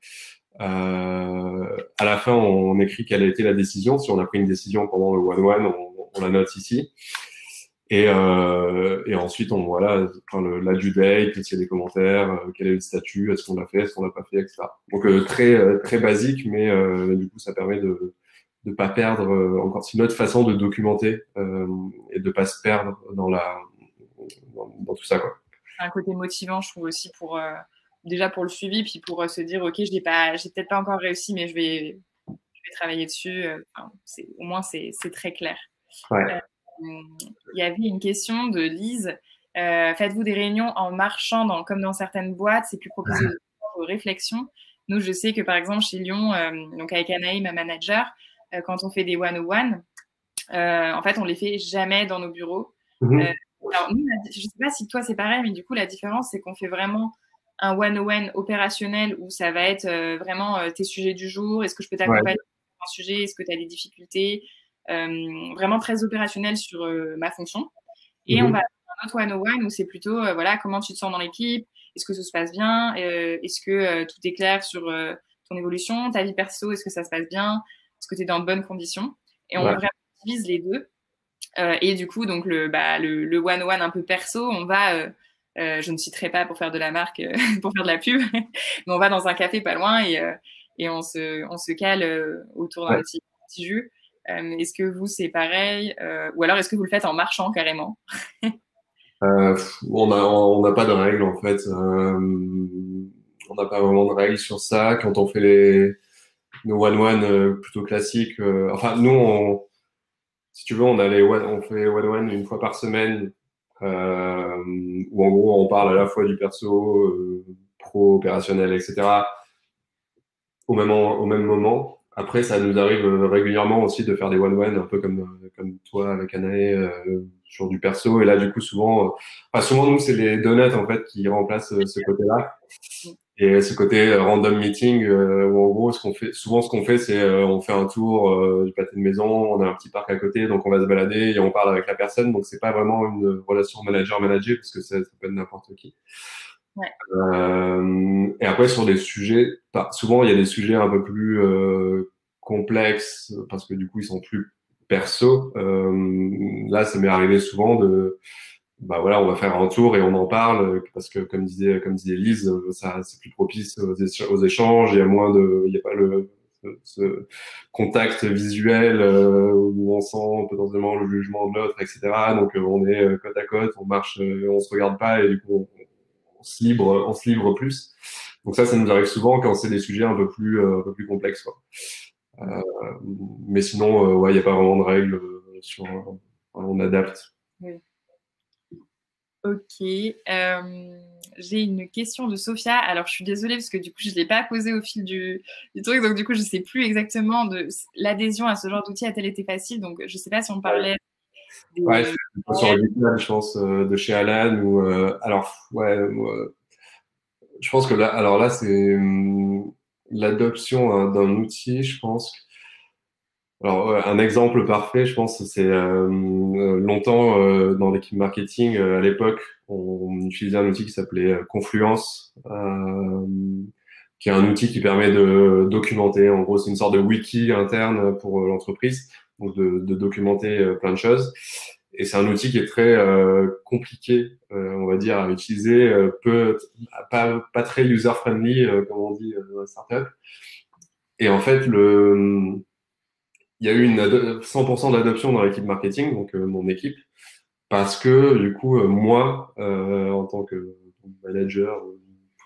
À la fin, on écrit quelle a été la décision. Si on a pris une décision pendant le one-one, on la note ici. Et ensuite, la due date, s'il y a des commentaires, quel est le statut, est-ce qu'on l'a fait, est-ce qu'on l'a pas fait, etc. Donc très basique, mais du coup, ça permet de pas perdre. Encore, c'est une autre façon de documenter et de pas se perdre dans tout ça, quoi. Un côté motivant, je trouve aussi pour déjà pour le suivi, puis pour se dire ok, j'ai peut-être pas encore réussi, mais je vais travailler dessus. Enfin, au moins c'est très clair. Ouais. Il y avait une question de Lise. Faites-vous des réunions en marchant comme dans certaines boîtes? C'est plus propice aux réflexions. Nous, je sais que par exemple chez Lyon, donc avec Anaï, ma manager, quand on fait des one-on-one, en fait, on les fait jamais dans nos bureaux. Mhm. Alors nous, je sais pas si toi c'est pareil, mais du coup la différence c'est qu'on fait vraiment un one-on-one opérationnel où ça va être vraiment tes sujets du jour. Est-ce que je peux Ouais. t'accompagner sur un sujet? Est-ce que tu as des difficultés? Vraiment très opérationnel sur ma fonction. Et on Mhm. va autre one-on-one où c'est plutôt, voilà, comment tu te sens dans l'équipe, est-ce que ça se passe bien, est-ce que tout est clair sur ton évolution, ta vie perso, est-ce que ça se passe bien, est-ce que tu es dans de bonnes conditions. Et on Ouais. vraiment divise les deux. Et du coup, donc le one-on-one un peu perso, on va, je ne citerai pas pour faire de la marque, pour faire de la pub, mais on va dans un café pas loin et on se cale autour d'un Ouais. petit jus. Est-ce que vous, c'est pareil ou alors est-ce que vous le faites en marchant carrément? On n'a pas de règles en fait. On n'a pas vraiment de règles sur ça. Quand on fait nos one-one plutôt classiques, enfin nous, si tu veux, on fait one-one une fois par semaine, où en gros on parle à la fois du perso, pro, opérationnel, etc. Au même moment. Après, ça nous arrive régulièrement aussi de faire des one-one, un peu comme toi avec Anaë, sur du perso. Et là, du coup, souvent nous, c'est les donuts en fait qui remplacent ce côté-là. Et ce côté random meeting, où en gros, ce qu'on fait, c'est on fait un tour du pâté de maison, on a un petit parc à côté, donc on va se balader et on parle avec la personne. Donc c'est pas vraiment une relation manager-manager parce que ça peut être n'importe qui. Ouais. Et après, sur des sujets, souvent, il y a des sujets un peu plus complexes parce que du coup, ils sont plus perso. Là, ça m'est arrivé souvent bah voilà, on va faire un tour et on en parle parce que, comme disait Lise, ça, c'est plus propice aux échanges. Il y a pas ce contact visuel où on sent potentiellement le jugement de l'autre, etc. Donc, on est côte à côte, on marche, on se regarde pas et du coup, on se livre plus. Donc ça nous arrive souvent quand c'est des sujets un peu plus complexes, quoi. Euh, mais sinon, ouais, il n'y a pas vraiment de règles on adapte. Oui. Ok. J'ai une question de Sophia. Alors, je suis désolée parce que du coup, je ne l'ai pas posée au fil du truc. Donc, du coup, je ne sais plus exactement de l'adhésion à ce genre d'outil a-t-elle été facile. Donc, je ne sais pas si on parlait Ouais, des... c'est sur le GitLab, je pense, de chez Alan ou alors ouais, je pense que là, alors là, c'est l'adoption d'un outil, je pense. Alors, ouais, un exemple parfait, je pense, c'est longtemps dans l'équipe marketing, à l'époque, on utilisait un outil qui s'appelait Confluence, qui est un outil qui permet de documenter. En gros, c'est une sorte de wiki interne pour l'entreprise, donc de documenter plein de choses. Et c'est un outil qui est très compliqué, on va dire, à utiliser, pas très user-friendly, comme on dit dans la startup. Et en fait, il y a eu 100% d'adoption dans l'équipe marketing, donc mon équipe, parce que du coup, moi, en tant que manager,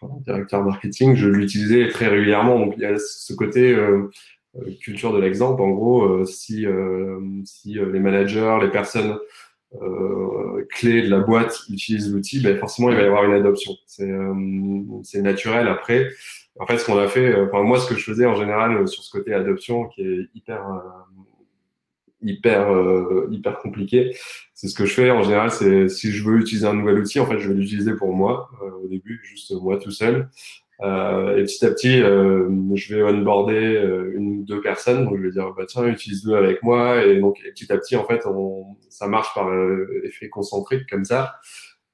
enfin, directeur marketing, je l'utilisais très régulièrement. Donc il y a ce côté culture de l'exemple. En gros, si les managers, les personnes clés de la boîte utilisent l'outil, ben forcément il va y avoir une adoption. C'est naturel. Après, en fait, ce qu'on a fait, enfin moi, ce que je faisais en général sur ce côté adoption, qui est hyper compliqué. C'est ce que je fais en général, c'est si je veux utiliser un nouvel outil, en fait, je vais l'utiliser pour moi au début, juste moi tout seul. Et petit à petit, je vais onboarder une ou deux personnes. Donc je vais dire bah tiens, utilise-le avec moi. Et donc et petit à petit, en fait, ça marche par effet concentrique comme ça.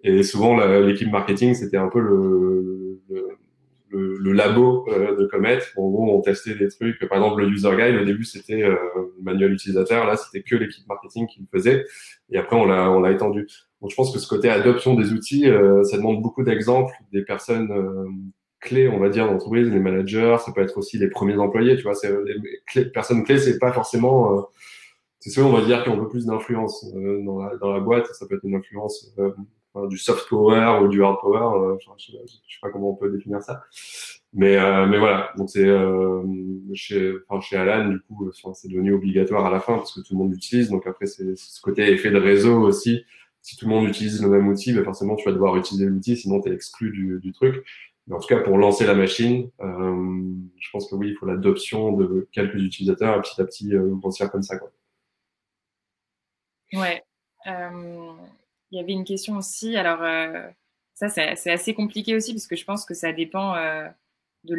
Et souvent, l'équipe marketing, c'était un peu le labo de Comet. En gros, on testait des trucs. Par exemple, le user guide, au début, c'était le manuel utilisateur. Là, c'était que l'équipe marketing qui le faisait. Et après, on l'a étendu. Donc, je pense que ce côté adoption des outils, ça demande beaucoup d'exemples des personnes clés, on va dire, d'entreprise, les managers. Ça peut être aussi les premiers employés. Tu vois, personnes clés, c'est pas forcément. C'est ceux, on va dire, qui ont un peu plus d'influence dans la boîte. Ça peut être une influence du soft power ou du hard power. Je sais pas comment on peut définir ça. Mais voilà. Donc c'est chez Alan, du coup, c'est devenu obligatoire à la fin parce que tout le monde l'utilise. Donc après, c'est ce côté effet de réseau aussi. Si tout le monde utilise le même outil, ben forcément, tu vas devoir utiliser l'outil, sinon tu es exclu du truc. Mais en tout cas, pour lancer la machine, je pense que oui, il faut l'adoption de quelques utilisateurs et petit à petit grossir comme ça, quoi. Ouais. Il y avait une question aussi. Alors, ça, c'est assez compliqué aussi parce que je pense que ça dépend de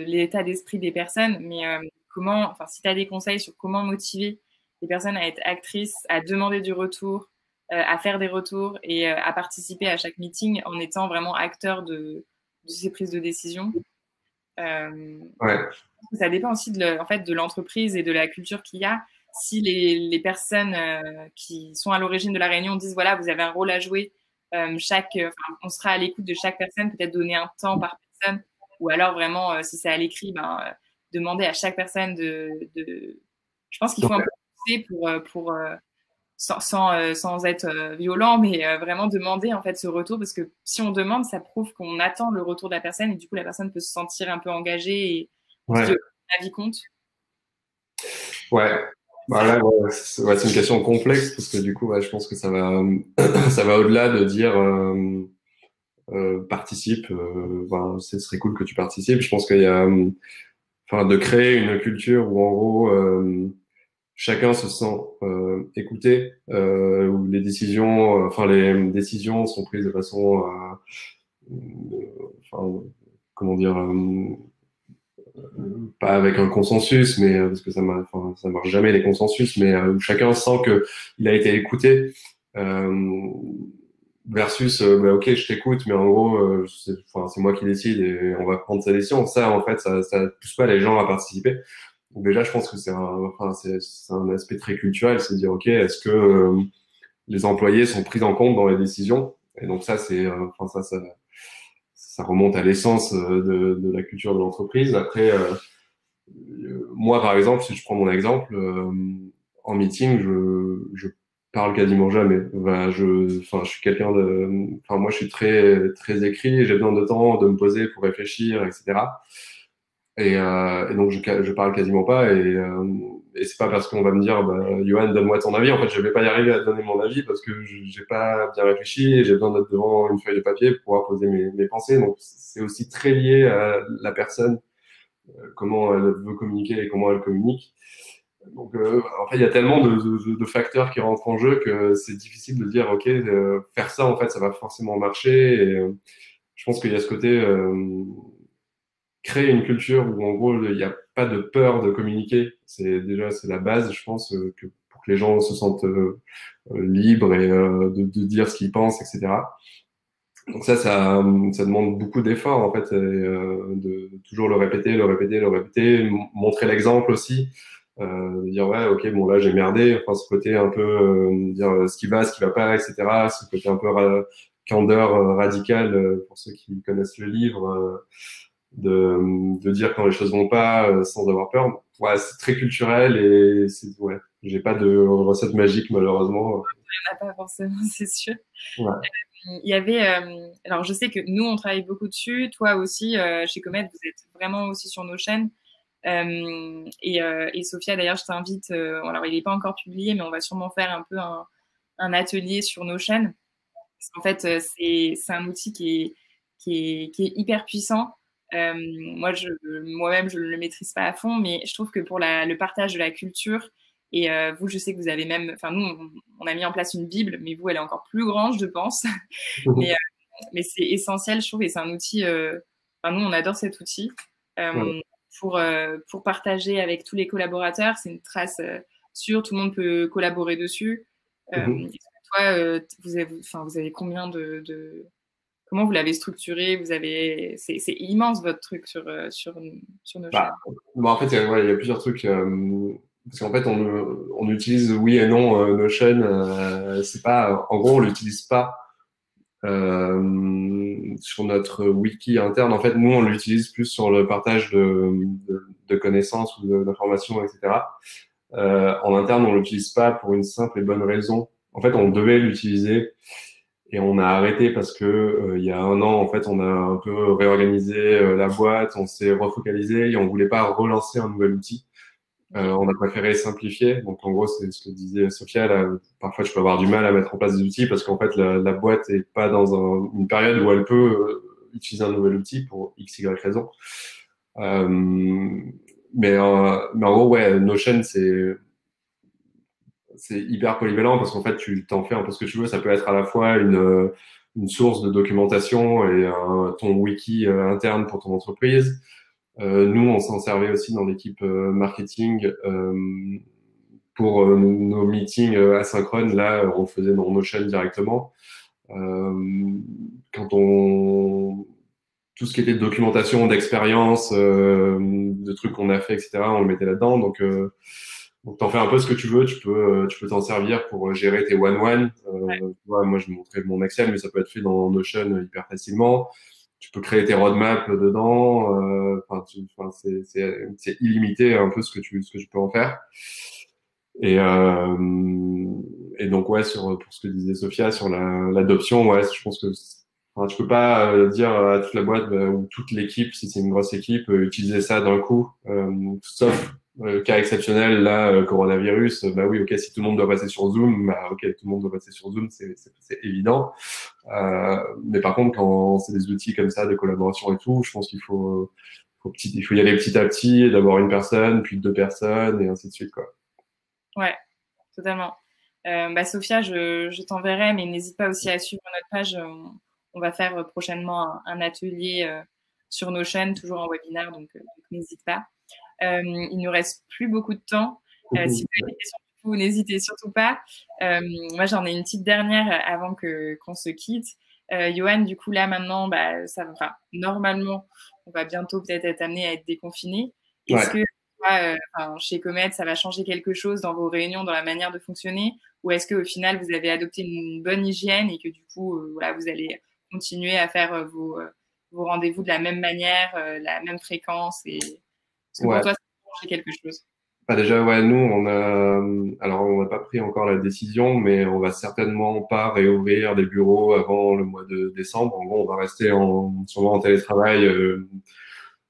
l'état d'esprit des personnes. Mais enfin, si tu as des conseils sur comment motiver les personnes à être actrices, à demander du retour, à faire des retours et à participer à chaque meeting en étant vraiment acteur de ces prises de décision. Ouais. Ça dépend aussi en fait, de l'entreprise et de la culture qu'il y a. Si les personnes qui sont à l'origine de la réunion disent voilà, vous avez un rôle à jouer, on sera à l'écoute de chaque personne, peut-être donner un temps par personne, ou alors vraiment, si c'est à l'écrit, demander à chaque personne Je pense qu'il faut un peu pousser sans être violent, mais vraiment demander en fait ce retour, parce que si on demande, ça prouve qu'on attend le retour de la personne, et du coup la personne peut se sentir un peu engagée et on se dit Ouais. la vie compte. Ouais. Bah là, ouais, c'est une question complexe parce que du coup, ouais, je pense que ça va, ça va au-delà de dire participe. Ben, ce serait cool que tu participes. Je pense qu'il y a, enfin, de créer une culture où en gros chacun se sent écouté, où les décisions, enfin les décisions sont prises de façon, enfin, comment dire. Pas avec un consensus, mais parce que enfin, ça marche jamais les consensus, mais où chacun sent que il a été écouté euh, versus bah, ok je t'écoute, mais en gros enfin, c'est moi qui décide et on va prendre sa décision. Ça en fait ça pousse pas les gens à participer. Donc déjà je pense que enfin, c'est un aspect très culturel, c'est de dire ok est-ce que les employés sont pris en compte dans les décisions. Et donc ça c'est enfin ça remonte à l'essence de la culture de l'entreprise. Après moi, par exemple, si je prends mon exemple, en meeting, je parle quasiment jamais. Enfin, enfin, je suis quelqu'un enfin, moi, je suis très écrit. J'ai besoin de temps de me poser pour réfléchir, etc. Et donc, je parle quasiment pas. Et c'est pas parce qu'on va me dire, bah, Johan, donne-moi ton avis. En fait, je vais pas y arriver à donner mon avis parce que j'ai pas bien réfléchi et j'ai besoin d'être devant une feuille de papier pour pouvoir poser mes pensées. Donc, c'est aussi très lié à la personne, comment elle veut communiquer et comment elle communique. Donc, en fait, il y a tellement de facteurs qui rentrent en jeu que c'est difficile de dire, OK, faire ça, en fait, ça va forcément marcher. Et je pense qu'il y a ce côté, créer une culture où, en gros, il n'y a pas de peur de communiquer. C'est la base, je pense, pour que les gens se sentent libres et de dire ce qu'ils pensent, etc. Donc ça demande beaucoup d'efforts, en fait, et, de toujours le répéter, le répéter, le répéter, montrer l'exemple aussi, de dire ouais, ok, bon là j'ai merdé, enfin ce côté un peu dire ce qui va pas, etc. Ce côté un peu candeur radicale pour ceux qui connaissent le livre, de dire quand les choses vont pas sans avoir peur. Ouais, c'est très culturel et ouais, j'ai pas de recette magique malheureusement. Il n'y en a pas forcément, c'est sûr. Ouais. Il y avait, alors je sais que nous, on travaille beaucoup dessus. Toi aussi, chez Comet, vous êtes vraiment aussi sur nos chaînes. Et Sophia, d'ailleurs, je t'invite. Alors, il n'est pas encore publié, mais on va sûrement faire un peu un atelier sur nos chaînes. Parce qu'en fait, c'est un outil qui est hyper puissant. Moi-même, je ne le maîtrise pas à fond, mais je trouve que pour le partage de la culture, et vous, je sais que vous avez même, enfin, nous, on a mis en place une Bible, mais vous, elle est encore plus grande, je pense. Mais, mais c'est essentiel, je trouve, et c'est un outil, enfin, nous, on adore cet outil Ouais. pour partager avec tous les collaborateurs. C'est une trace sûre, tout le monde peut collaborer dessus. Toi, enfin, vous avez combien comment vous l'avez structuré? C'est immense votre truc sur nos chaînes. Bah, en fait, ouais, il y a plusieurs trucs. Parce qu'en fait, on utilise oui et non Notion. C'est pas, en gros, on l'utilise pas sur notre wiki interne. En fait, nous, on l'utilise plus sur le partage de connaissances ou d'informations, etc. En interne, on l'utilise pas pour une simple et bonne raison. En fait, on devait l'utiliser et on a arrêté parce que il y a un an, en fait, on a un peu réorganisé la boîte, on s'est refocalisé et on voulait pas relancer un nouvel outil. On a préféré simplifier. Donc, en gros, c'est ce que disait Sophia. Là, parfois, je peux avoir du mal à mettre en place des outils parce qu'en fait, la boîte est pas dans une période où elle peut utiliser un nouvel outil pour X, Y raison. Euh, mais en gros, ouais, Notion, c'est hyper polyvalent parce qu'en fait, tu t'en fais un peu ce que tu veux. Ça peut être à la fois une source de documentation et ton wiki interne pour ton entreprise. Nous, on s'en servait aussi dans l'équipe marketing pour nos meetings asynchrones, là, on le faisait dans Notion directement. Quand tout ce qui était de documentation, d'expérience, de trucs qu'on a fait, etc., on le mettait là-dedans. Donc t'en fais un peu ce que tu veux. Tu peux t'en servir pour gérer tes one-one. Tu vois, moi, je montrais mon Excel, mais ça peut être fait dans Notion hyper facilement. Tu peux créer tes roadmaps dedans. C'est illimité un peu ce que tu peux en faire. Et, euh, et donc ouais, pour ce que disait Sophia sur l'adoption, ouais, je pense que enfin, tu peux pas dire à toute la boîte ou toute l'équipe, si c'est une grosse équipe, utiliser ça d'un coup, sauf cas exceptionnel, là, coronavirus, bah oui, ok, si tout le monde doit passer sur Zoom, bah ok, tout le monde doit passer sur Zoom, c'est évident. Mais par contre, quand c'est des outils comme ça de collaboration et tout, je pense il faut y aller petit à petit, d'abord une personne, puis deux personnes, et ainsi de suite, quoi. Ouais, totalement. Sophia, je t'enverrai, mais n'hésite pas aussi à suivre notre page. On va faire prochainement un atelier sur Notion, toujours en webinaire, donc n'hésite pas. Il nous reste plus beaucoup de temps. Si vous avez des questions, du coup, n'hésitez surtout pas. Moi, j'en ai une petite dernière avant qu'on se quitte. Johan, du coup, là, maintenant, enfin, normalement, on va bientôt peut-être être amené à être déconfiné. Est-ce que chez Comet, ça va changer quelque chose dans vos réunions, dans la manière de fonctionner, ou est-ce qu'au final, vous avez adopté une bonne hygiène et que du coup, voilà, vous allez continuer à faire vos rendez-vous de la même manière, la même fréquence et est-ce que pour Ouais. toi, ça a changé quelque chose? Déjà, ouais, nous, alors on n'a pas pris encore la décision, mais on va certainement pas réouvrir des bureaux avant le mois de décembre. En gros, on va rester sûrement en télétravail,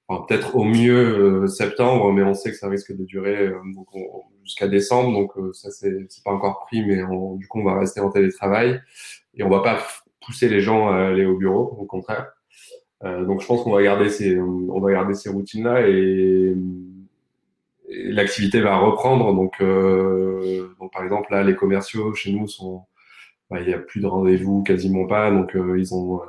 enfin, peut-être au mieux septembre, mais on sait que ça risque de durer jusqu'à décembre. Donc ça, c'est pas encore pris, mais du coup, on va rester en télétravail et on va pas pousser les gens à aller au bureau, au contraire. Donc je pense qu'on va garder ces routines-là et l'activité va reprendre. Donc par exemple là, les commerciaux chez nous il y a plus de rendez-vous, quasiment pas. Donc ils ont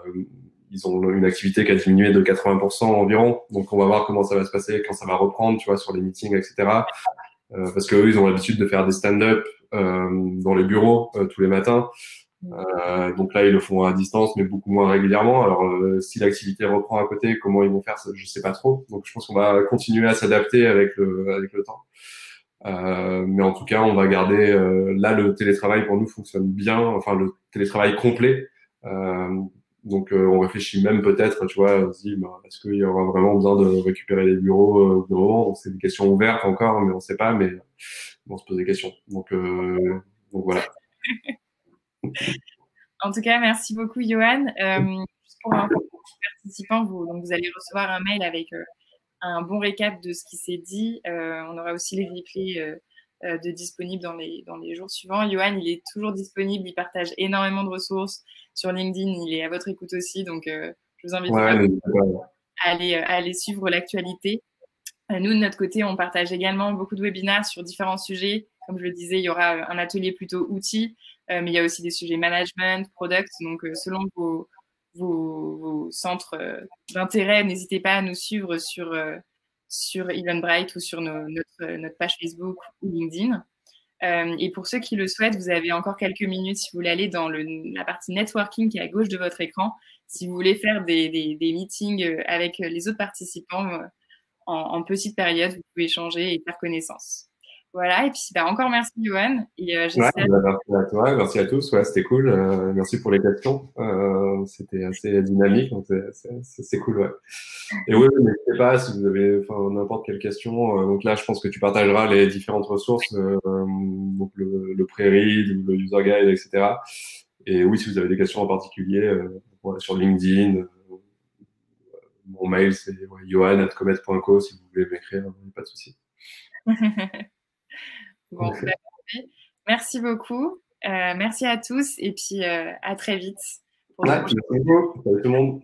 une activité qui a diminué de 80% environ. Donc on va voir comment ça va se passer quand ça va reprendre, tu vois, sur les meetings, etc. Parce que eux, ils ont l'habitude de faire des stand-up dans les bureaux tous les matins. Donc là, ils le font à distance, mais beaucoup moins régulièrement. Alors, si l'activité reprend à côté, comment ils vont faire, ça, je sais pas trop. Donc, je pense qu'on va continuer à s'adapter avec le temps. Mais en tout cas, on va garder. Là, le télétravail pour nous fonctionne bien. Enfin, le télétravail complet. Donc, on réfléchit même peut-être, tu vois, on se dit, est-ce qu'il y aura vraiment besoin de récupérer les bureaux au bout d'un moment? C'est des questions ouvertes encore, mais on sait pas. Mais on se pose des questions. Donc voilà. En tout cas, merci beaucoup, Johan. Juste pour info, pour les participants, donc vous allez recevoir un mail avec un bon récap de ce qui s'est dit. On aura aussi les replays de disponibles dans les jours suivants. Johan, il est toujours disponible, il partage énormément de ressources. Sur LinkedIn, il est à votre écoute aussi, donc je vous invite Ouais, vraiment n'hésitez pas. à aller suivre l'actualité. Nous, de notre côté, on partage également beaucoup de webinaires sur différents sujets. Comme je le disais, il y aura un atelier plutôt outils, mais il y a aussi des sujets management, product. Donc, selon vos centres d'intérêt, n'hésitez pas à nous suivre sur Eventbrite ou sur notre page Facebook ou LinkedIn. Et pour ceux qui le souhaitent, vous avez encore quelques minutes si vous voulez aller dans la partie networking qui est à gauche de votre écran. Si vous voulez faire des meetings avec les autres participants, en petite période, vous pouvez échanger et faire connaissance. Voilà, et puis encore merci Johan, et Ouais, j'espère. merci à toi, merci à tous. Ouais, c'était cool. Merci pour les questions. C'était assez dynamique, donc c'est cool. Ouais. Et oui, n'hésitez pas si vous avez n'importe quelle question. Donc là, je pense que tu partageras les différentes ressources, donc le pré-read ou le user guide, etc. Et oui, si vous avez des questions en particulier, sur LinkedIn, mon mail c'est yohan@comet.co si vous voulez m'écrire, pas de souci. Bon, merci beaucoup, merci à tous, et puis à très vite pour de Ouais, prochains. merci beaucoup. Salut tout le monde.